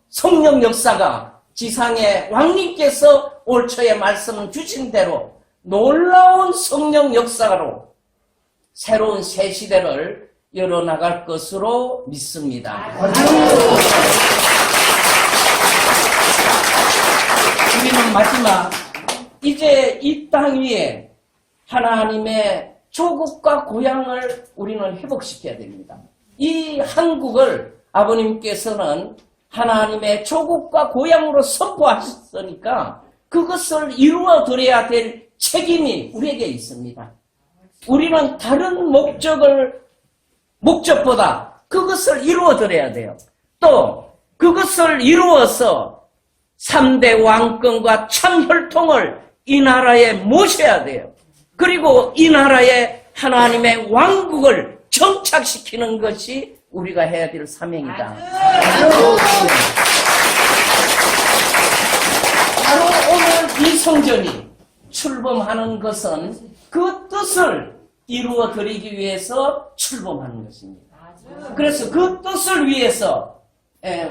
성령 역사가 지상의 왕님께서 올 초에 말씀 주신 대로 놀라운 성령 역사로 새로운 새 시대를 열어나갈 것으로 믿습니다. 우리는 마지막 이제 이 땅 위에 하나님의 조국과 고향을 우리는 회복시켜야 됩니다. 이 한국을 아버님께서는 하나님의 조국과 고향으로 선포하셨으니까 그것을 이루어 드려야 될 책임이 우리에게 있습니다. 우리는 다른 목적을 목적보다 그것을 이루어드려야 돼요. 또 그것을 이루어서 3대 왕권과 참혈통을 이 나라에 모셔야 돼요. 그리고 이 나라에 하나님의 왕국을 정착시키는 것이 우리가 해야 될 사명이다. 바로 오늘 이 성전이 출범하는 것은 그 뜻을 이루어 드리기 위해서 출범하는 것입니다. 그래서 그 뜻을 위해서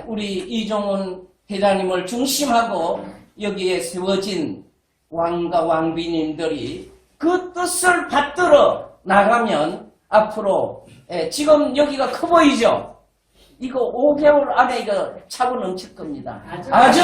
우리 이종훈 회장님을 중심하고 여기에 세워진 왕과 왕비님들이 그 뜻을 받들어 나가면 앞으로 지금 여기가 커 보이죠? 이거 5개월 안에 이거 차고 넘칠 겁니다. 아주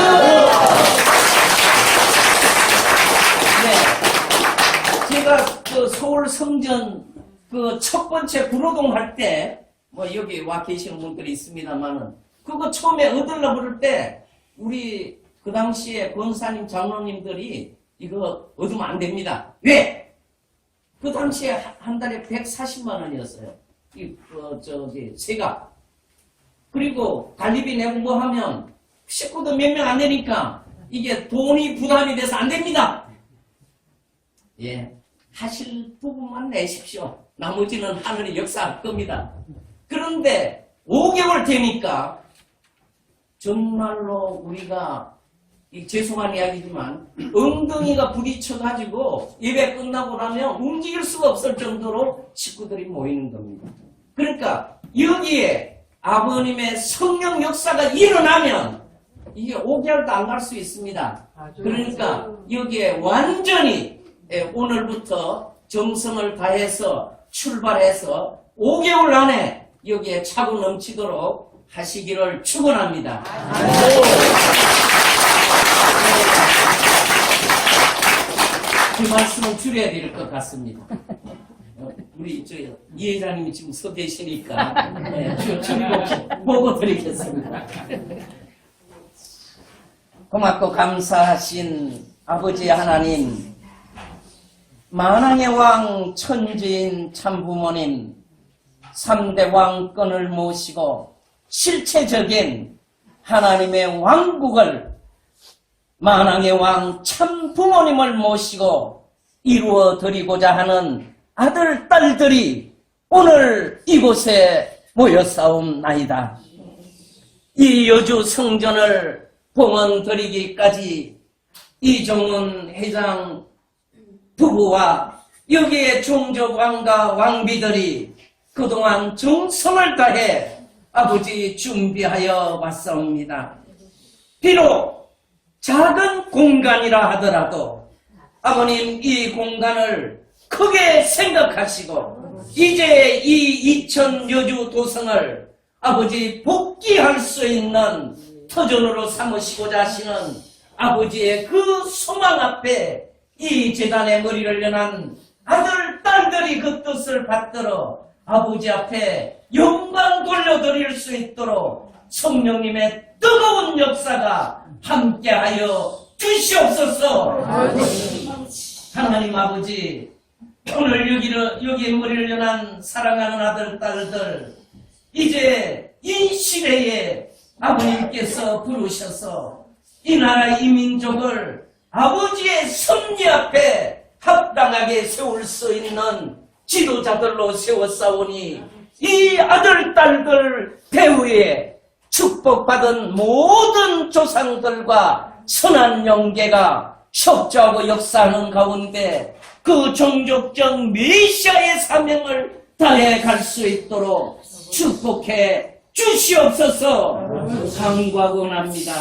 네. 제가 그 서울 성전 그 첫 번째 구로동 할 때 뭐 여기 와 계시는 분들이 있습니다만은 그거 처음에 얻으려 부를 때 우리 그 당시에 권사님 장로님들이 이거 얻으면 안 됩니다. 왜? 그 당시에 한 달에 140만 원이었어요. 세가. 그리고 관리비 내고 뭐 하면 식구도 몇 명 안 되니까 이게 돈이 부담이 돼서 안 됩니다. 예. 하실 부분만 내십시오. 나머지는 하늘이 역사할 겁니다. 그런데 5개월 되니까 정말로 우리가 죄송한 이야기지만 엉덩이가 부딪혀가지고 예배 끝나고 나면 움직일 수가 없을 정도로 식구들이 모이는 겁니다. 그러니까 여기에 아버님의 성령 역사가 일어나면 이게 5개월도 안 갈 수 있습니다. 그러니까 여기에 완전히 오늘부터 정성을 다해서 출발해서 5개월 안에 여기에 차고 넘치도록 하시기를 축원합니다. 그 말씀은 줄여야 될 것 같습니다. 우리 이 회장님이 지금 서 계시니까 줄이고 보고 드리겠습니다. 고맙고 감사하신 아버지 하나님, 만왕의 왕 천지인 참부모님, 3대 왕권을 모시고 실체적인 하나님의 왕국을 만왕의 왕 참부모님을 모시고 이루어 드리고자 하는 아들, 딸들이 오늘 이곳에 모여싸움나이다. 이 여주 성전을 봉헌 드리기까지 이종훈 회장 부부와 여기에 종족 왕과 왕비들이 그동안 정성을 다해 아버지 준비하여 왔사옵니다. 비록 작은 공간이라 하더라도 아버님 이 공간을 크게 생각하시고 이제 이 이천 여주 도성을 아버지 복귀할 수 있는 터전으로 삼으시고자 하시는 아버지의 그 소망 앞에 이 재단의 머리를 연한 아들, 딸들이 그 뜻을 받들어 아버지 앞에 영광 돌려드릴 수 있도록 성령님의 뜨거운 역사가 함께하여 주시옵소서. 하나님 아버지, 오늘 여기에 머리를 연한 사랑하는 아들, 딸들, 이제 이 시대에 아버님께서 부르셔서 이 나라 이 민족을 아버지의 섭리 앞에 합당하게 세울 수 있는 지도자들로 세웠사오니 이 아들, 딸들 배후에 축복받은 모든 조상들과 선한 영계가 협조하고 역사하는 가운데 그 종족적 메시아의 사명을 다해 갈 수 있도록 축복해 주시옵소서. 간구하고납니다.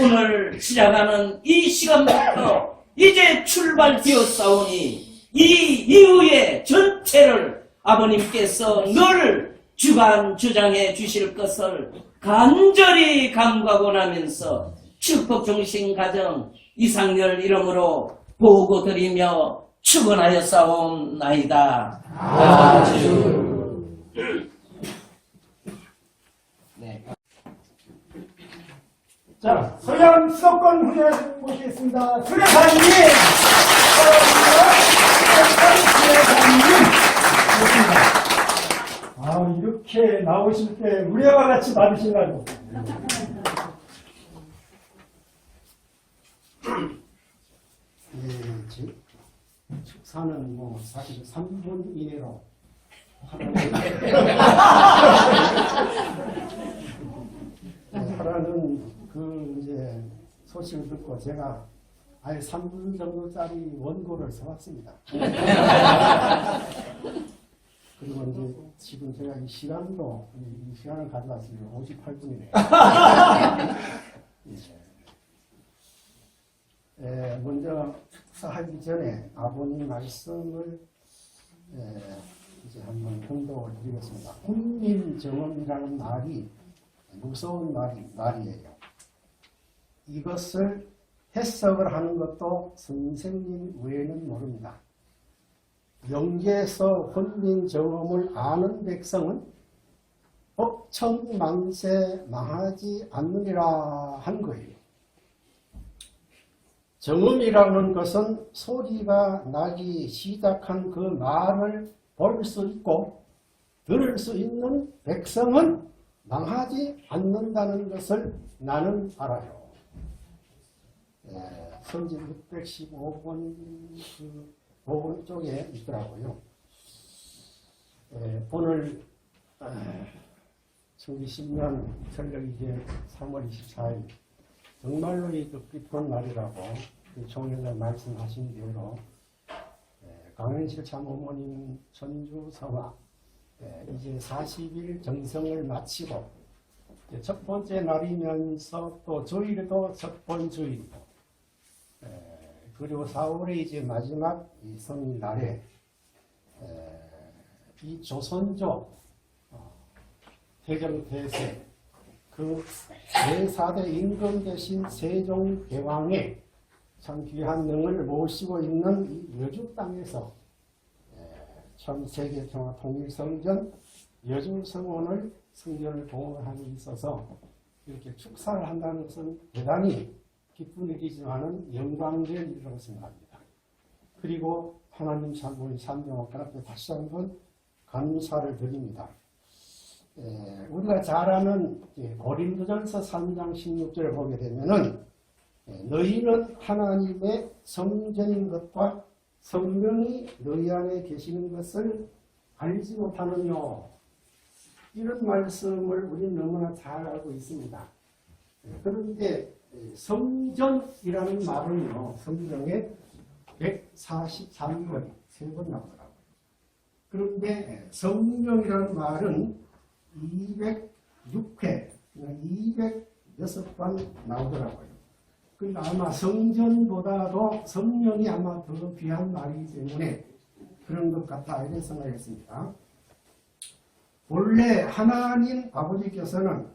오늘 시작하는 이 시간부터 이제 출발되었사오니 이 이후의 전체를 아버님께서 늘 주관 주장해 주실 것을 간절히 간구하고나면서 축복 중심 가정 이상열 이름으로 보고 드리며 축원하여 싸움나이다. 네. 자, 서양 수도권 훈련을 모시겠습니다. 수레사님! 수레사님! 모십니다. 아, 이렇게 나오실 때 우리와 같이 받으시려고. 예, 축사는 뭐 사실 3분 이내로 하라는 그 이제 소식을 듣고 제가 아예 3분 정도짜리 원고를 써왔습니다. 그리고 이제 지금 제가 이 시간도 이 시간을 가져왔습니다. 58분이네요. 먼저 축사하기 전에 아버님 말씀을 이제 한번 공독을 드리겠습니다. 혼민정음이라는 말이 무서운 말이에요. 이것을 해석을 하는 것도 선생님 외에는 모릅니다. 영계에서 혼민정음을 아는 백성은 억천만세 망하지 않느니라 한 거예요. 정음이라는 것은 소리가 나기 시작한 그 말을 볼 수 있고 들을 수 있는 백성은 망하지 않는다는 것을 나는 알아요. 선지 615번 그 복음 쪽에 있더라고요. 오늘 1910년 철력 이제 3월 24일 정말로 이 뜻깊은 날이라고 총회가 말씀하신 대로 강현실 참어머님 천주성화 이제 40일 정성을 마치고 첫 번째 날이면서 또 주일도 첫 번 주일이고 그리고 4월에 이제 마지막 이 성날에 이 조선조 태정태세 그 제4대 임금 대신 세종대왕의 참 귀한 능을 모시고 있는 이 여주 땅에서 참 세계통합 통일성전 여주성원을 성전을 봉헌함에 있어서 이렇게 축사를 한다는 것은 대단히 기쁜 일이지만은 영광될 일이라고 생각합니다. 그리고 하나님 참고인 삼정학관 앞에 다시 한번 감사를 드립니다. 우리가 잘 아는 고린도전서 3장 16절을 보게 되면은 너희는 하나님의 성전인 것과 성령이 너희 안에 계시는 것을 알지 못하느뇨. 이런 말씀을 우리는 너무나 잘 알고 있습니다. 그런데 성전이라는 말은요, 성경에 143번, 3번 나오더라고요. 그런데 성령이라는 말은 206회, 206번 나오더라고요. 그러니까 아마 성전보다도 성령이 아마 더 귀한 말이기 때문에 그런 것 같다 이런 생각했습니다. 원래 하나님 아버지께서는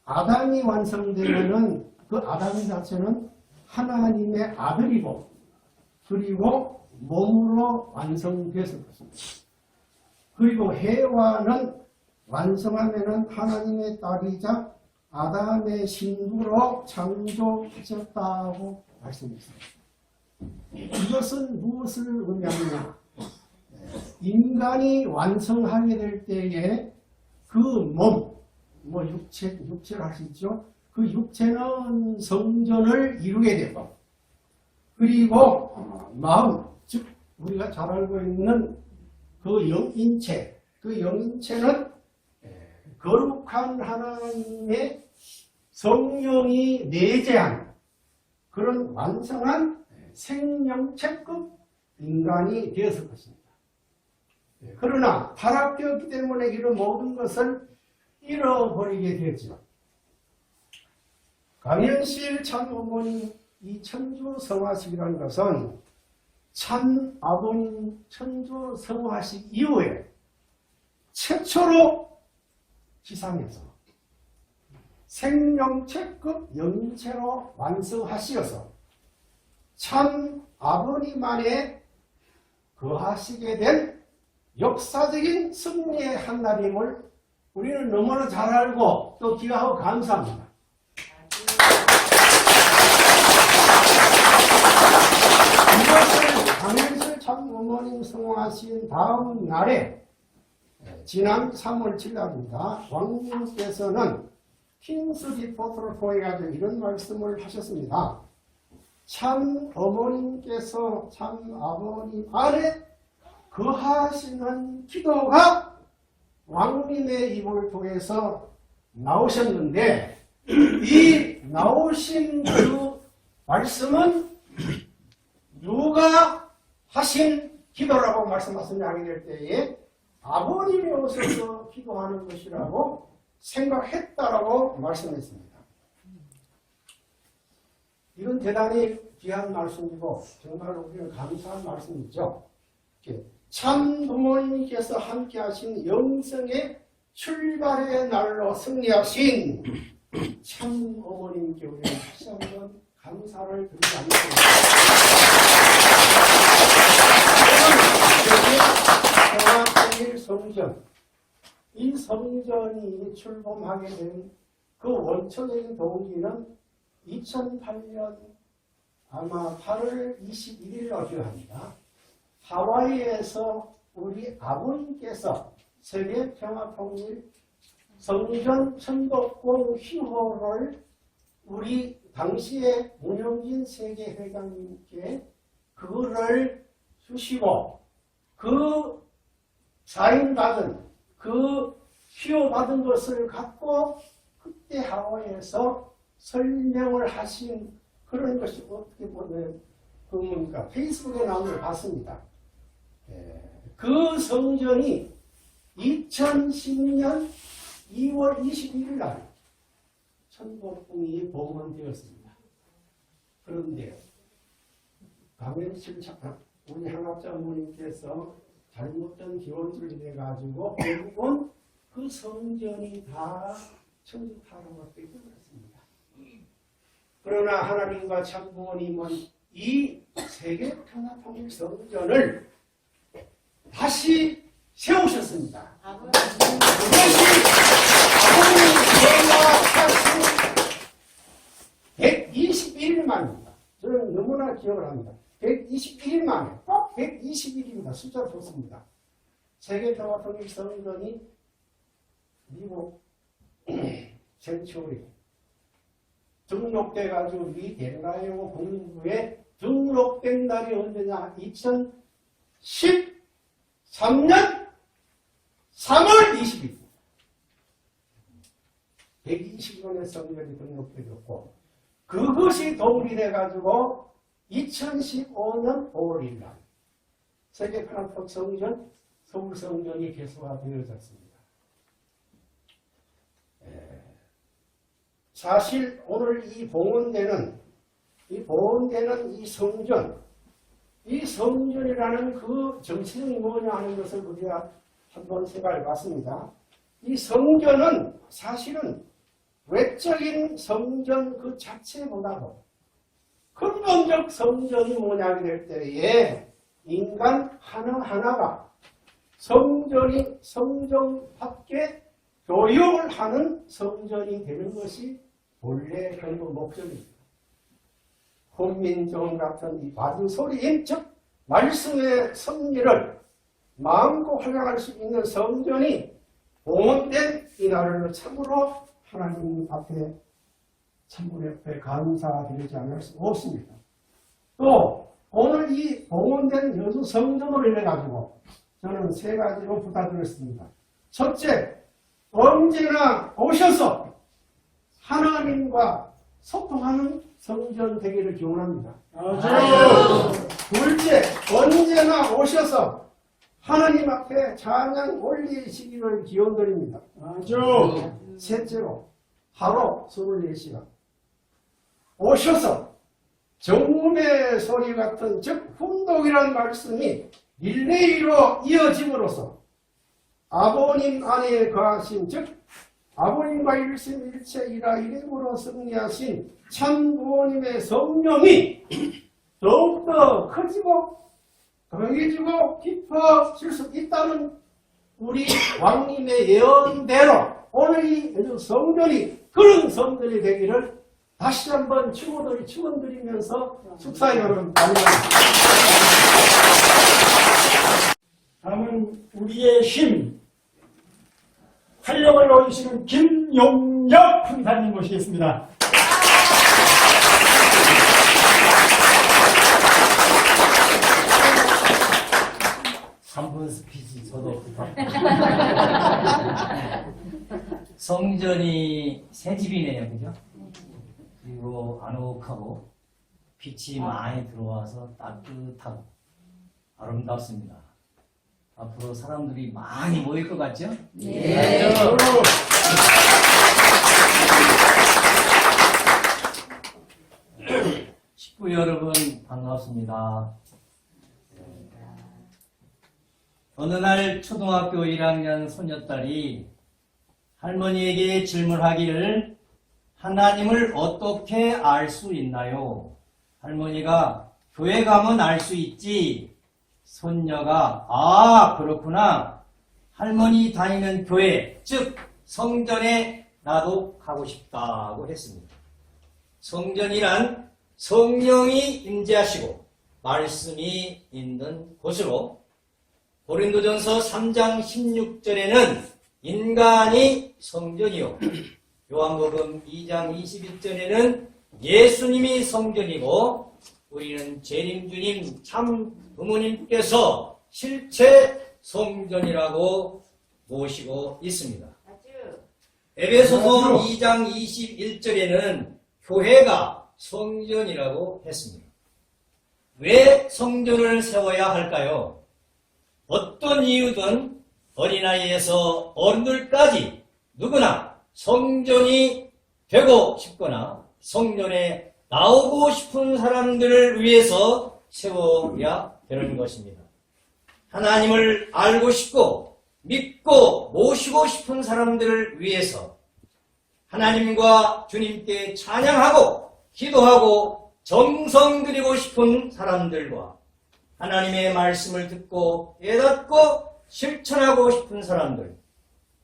아담이 완성되면은 그 아담 자체는 하나님의 아들이고 그리고 몸으로 완성됐을 것입니다. 그리고 해와는 완성하면은 하나님의 딸이자 아담의 신부로 창조하셨다고 말씀했습니다. 이것은 무엇을 의미하느냐? 인간이 완성하게 될 때에 그 몸, 육체를 하시죠. 그 육체는 성전을 이루게 되고, 그리고 마음, 즉 우리가 잘 알고 있는 그 영인체, 그 영인체는 거룩한 하나님의 성령이 내재한 그런 완성한 생명체급 인간이 되었을 것입니다. 그러나 타락되었기 때문에 이런 모든 것을 잃어버리게 되었죠. 강현실 참어머니 이 천주성화식이라는 것은 참 아버님 천주성화식 이후에 최초로 지상에서 생명체급 영체로 완성하시어서 참 아버님만에 거하시게 된 역사적인 승리의 한 날임을 우리는 너무나 잘 알고 또 기하고 감사합니다. 이것을 강현실 참어머님 성화하신 다음 날에 지난 3월 7일입니다. 왕님께서는 킹스 리포트를 통해가지고 이런 말씀을 하셨습니다. 참 어머님께서 참 아버님 안에 거하시는 기도가 왕님의 입을 통해서 나오셨는데 이 나오신 그 말씀은 누가 하신 기도라고 말씀하시게 될 때에 아버님이 오셔서 기도하는 것이라고 생각했다라고 말씀했습니다. 이건 대단히 귀한 말씀이고 정말 우리는 감사한 말씀이죠. 참 부모님께서 함께 하신 영성의 출발의 날로 승리하신 참 어머님께 우리는 다시 한번 감사를 드리지 않겠습니다. 평화통일 성전, 이 성전이 출범하게 된 그 원초적인 동기는 2008년 아마 8월 21일로 기억합니다. 하와이에서 우리 아버님께서 세계 평화통일 성전 천복공 희호를 우리 당시에 문영진 세계회장님께 그거를 주시고 그 사인받은 그 희호받은 것을 갖고 그때 하와이에서 설명을 하신 그런 것이 어떻게 보면 뭡니까? 페이스북에 나온 걸 봤습니다. 그 성전이 2010년 2월 21일 날 천복궁이 복원되었습니다. 그런데 강현실 우리 한학자모님께서 잘못된 기원을 해가지고 결국은 그 성전이 다 천주타로가 되어버렸습니다. 그러나 하나님과 참부모님은 이 세계 평화통일 성전을 다시 세우셨습니다. 그것이 아버님이 121일 만입니다. 저는 너무나 기억을 합니다. 121일 만에, 꼭 121일입니다. 숫자 좋습니다. 세계 평화통일 성전이 미국 센츄리 등록돼가지고 미 델라웨어 국민부에 등록된 날이 언제냐? 2013년 3월 20일. 120년의 성전이 등록되었고 그것이 동기돼가지고 2015년 5월 1일 날 세계 평화통일 성전 서울 성전이 개소가 되어졌습니다. 사실 오늘 이 봉헌되는 이 성전이라는 그 정체성이 뭐냐 하는 것을 우리가 한번 생각해 봤습니다. 이 성전은 사실은 외적인 성전 그 자체보다도 근본적 성전이 뭐냐게 될 때에 인간 하나하나가 성전이 성전답게 교육을 하는 성전이 되는 것이 본래 근본 목적입니다. 훈민정 같은 이 받은 소리인 즉 말씀의 섭리를 마음껏 활용할 수 있는 성전이 봉헌된 이날을 참으로 하나님 앞에 참으로 옆에 감사드리지 않을 수 없습니다. 또 오늘 이 봉헌된 여주 성전으로 인해 가지고 저는 세 가지로 부탁드렸습니다. 첫째, 언제나 오셔서 하나님과 소통하는 성전 되기를 기원합니다. 둘째, 언제나 오셔서 하나님 앞에 찬양 올리시기를 기원드립니다. 셋째로, 하루 24시간 오셔서 정음의 소리 같은 즉 훈독이라는 말씀이 릴레이로 이어짐으로써 아버님 안에 거하신 즉 아버님과 일심일체이라 이름으로 승리하신 참 부모님의 성령이 더욱더 커지고 강해지고 깊어질 수 있다는 우리 왕님의 예언대로 오늘 이 성전이 그런 성전이 되기를 다시 한번 축원드리면서 축사여러분 감사합니다. 다음은 우리의 힘, 활력을 넣어주시는 김용엽 큰사님 모시겠습니다. 스피치 저도 성전이 새 집이네요, 그죠? 그리고 아늑하고 빛이 많이 들어와서 따뜻하고 아름답습니다. 앞으로 사람들이 많이 모일 것 같죠? 네. 식구 여러분 반갑습니다. 어느 날 초등학교 1학년 소녀딸이 할머니에게 질문하기를 하나님을 어떻게 알 수 있나요? 할머니가 교회 가면 알 수 있지. 손녀가 아 그렇구나. 할머니 다니는 교회 즉 성전에 나도 가고 싶다고 했습니다. 성전이란 성령이 임재하시고 말씀이 있는 곳으로 고린도전서 3장 16절에는 인간이 성전이요 요한복음 2장 21절에는 예수님이 성전이고 우리는 재림주님 참 부모님께서 실체 성전이라고 모시고 있습니다. 에베소서 2장 21절에는 교회가 성전이라고 했습니다. 왜 성전을 세워야 할까요? 어떤 이유든 어린아이에서 어른들까지 누구나 성전이 되고 싶거나 성전에 나오고 싶은 사람들을 위해서 세워야 되는 것입니다. 하나님을 알고 싶고 믿고 모시고 싶은 사람들을 위해서 하나님과 주님께 찬양하고 기도하고 정성 드리고 싶은 사람들과 하나님의 말씀을 듣고 깨닫고 실천하고 싶은 사람들,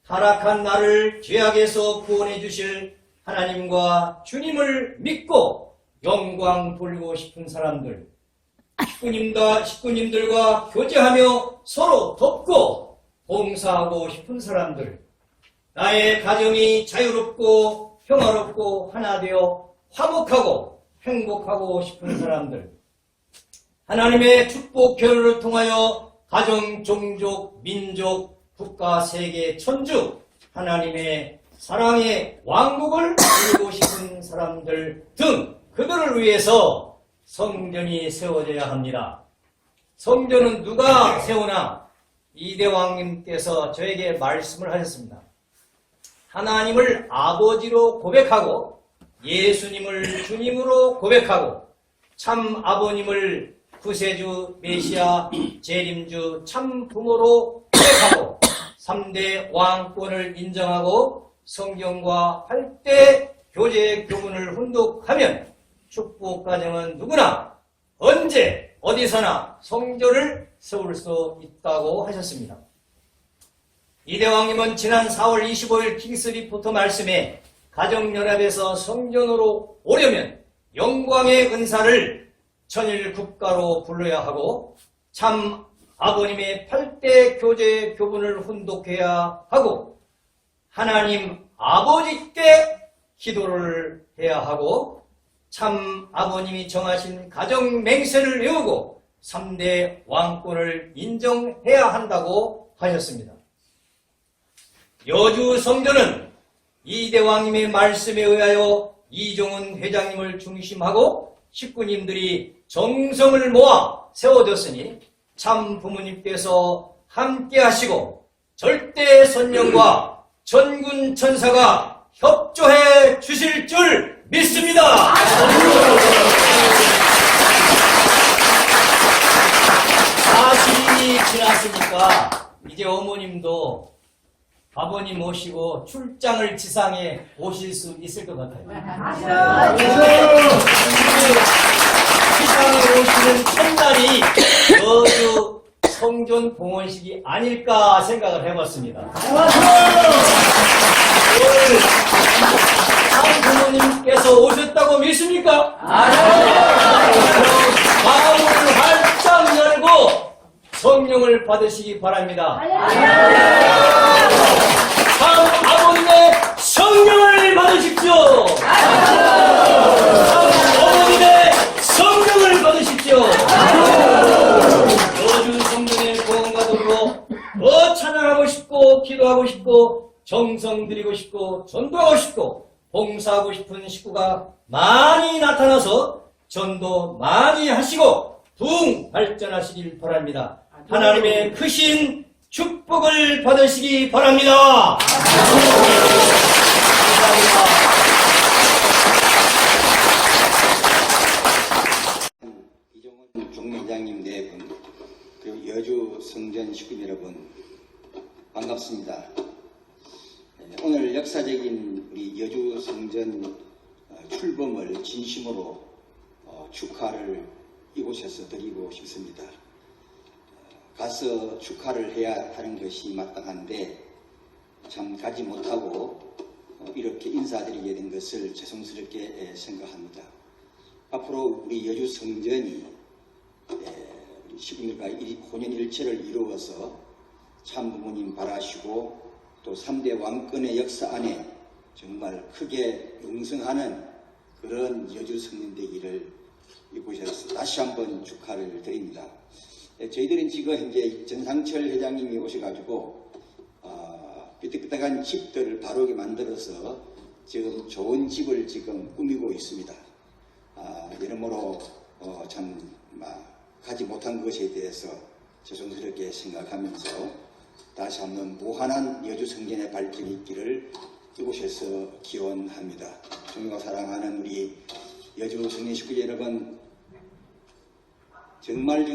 타락한 나를 죄악에서 구원해 주실 하나님과 주님을 믿고 영광 돌리고 싶은 사람들, 식구님들과 교제하며 서로 돕고 봉사하고 싶은 사람들, 나의 가정이 자유롭고 평화롭고 하나 되어 화목하고 행복하고 싶은 사람들, 하나님의 축복 결혼을 통하여 가정, 종족, 민족, 국가, 세계, 천주 하나님의 사랑의 왕국을 이루고 싶은 사람들 등 그들을 위해서 성전이 세워져야 합니다. 성전은 누가 세우나? 이대왕님께서 저에게 말씀을 하셨습니다. 하나님을 아버지로 고백하고 예수님을 주님으로 고백하고 참 아버님을 구세주, 메시아, 재림주, 참 부모로 고백하고 3대 왕권을 인정하고 성경과 8대 교제 교훈을 훈독하면 축복 가정은 누구나 언제 어디서나 성전을 세울 수 있다고 하셨습니다. 이대왕님은 지난 4월 25일 킹스 리포터 말씀에 가정연합에서 성전으로 오려면 영광의 은사를 천일 국가로 불러야 하고 참 아버님의 8대 교제 교훈을 훈독해야 하고 하나님 아버지께 기도를 해야 하고 참 아버님이 정하신 가정 맹세를 외우고 3대 왕권을 인정해야 한다고 하셨습니다. 여주 성전은 이대왕님의 말씀에 의하여 이종훈 회장님을 중심하고 식구님들이 정성을 모아 세워졌으니 참 부모님께서 함께 하시고 절대 선령과 전군 천사가 협조해 주실 줄 믿습니다. 40일이 지났으니까 이제 어머님도 아버님 모시고 출장을 지상에 오실 수 있을 것 같아요. 지상에 오시는 첫날이 여주 성전 봉헌식이 아닐까 생각을 해봤습니다. 오늘 참 부모님께서 오셨다고 믿습니까? 마음을 활짝 열고 성령을 받으시기 바랍니다. 참 참 아버님의 성령을 받으십시오. 참 어머님의 성령을 받으십시오. 여주 성령의 공헌과 더불어 더 찬양하고 싶고 기도하고 싶고 정성 드리고 싶고 전도하고 싶고 봉사하고 싶은 식구가 많이 나타나서 전도 많이 하시고 둥 발전하시길 바랍니다. 하나님의 크신 축복을 받으시기 바랍니다. 이종훈 종회장님 네 분, 그리고 여주 성전 식구 여러분, 반갑습니다. 오늘 역사적인 우리 여주 성전 출범을 진심으로 축하를 이곳에서 드리고 싶습니다. 가서 축하를 해야 하는 것이 마땅한데 참 가지 못하고 이렇게 인사드리게 된 것을 죄송스럽게 생각합니다. 앞으로 우리 여주 성전이 시군들과 혼연일체를 이루어서 참부모님 바라시고 또 3대 왕권의 역사 안에 정말 크게 영성하는 그런 여주 성전 되기를 이곳에서 다시 한번 축하를 드립니다. 저희들은 지금 현재 전상철 회장님이 오셔가지고 삐딱삐딱한 집들을 바르게 만들어서 지금 좋은 집을 지금 꾸미고 있습니다. 여러모로 참 가지 못한 것에 대해서 죄송스럽게 생각하면서 다시 한번 무한한 여주 성전의 발전이 있기를 이곳에서 기원합니다. 존경하고 사랑하는 우리 여주 성전 식구 여러분, 정말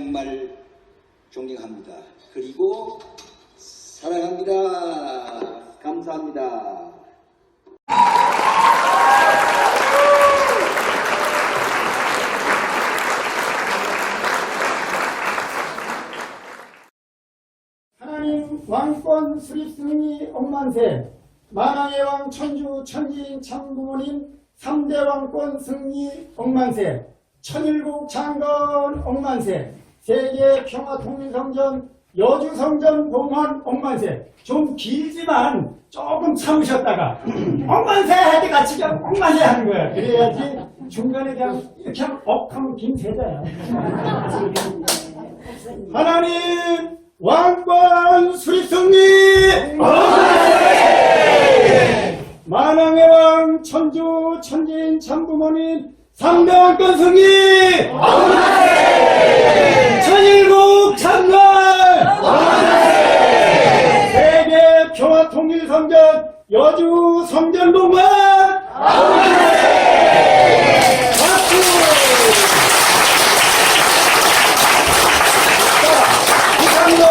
존경합니다. 그리고 사랑합니다. 감사합니다. 하나님 왕권 수립승리 억만세, 만왕의 왕 천주 천지인 참부모님 3대 왕권 승리 억만세, 천일국 창건 억만세, 세계 평화 통일성전 여주성전 봉헌 억만세. 좀 길지만 조금 참으셨다가 억만세 할 때 같이 그냥 억만세 하는 거야. 그래야지 중간에 그냥 이렇게 하면 억하면 긴 세자야. 하나님 왕권 수립승리 만왕의 왕 천주 천지인 참부모님 3대 왕권 승리 천일국 창건 세계 평화 통일 성전 여주 성전 봉헌 박수. 이상으로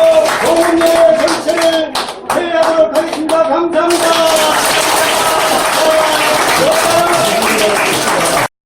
공원의 전체를 회의하도록 하겠습니다. 감사합니다.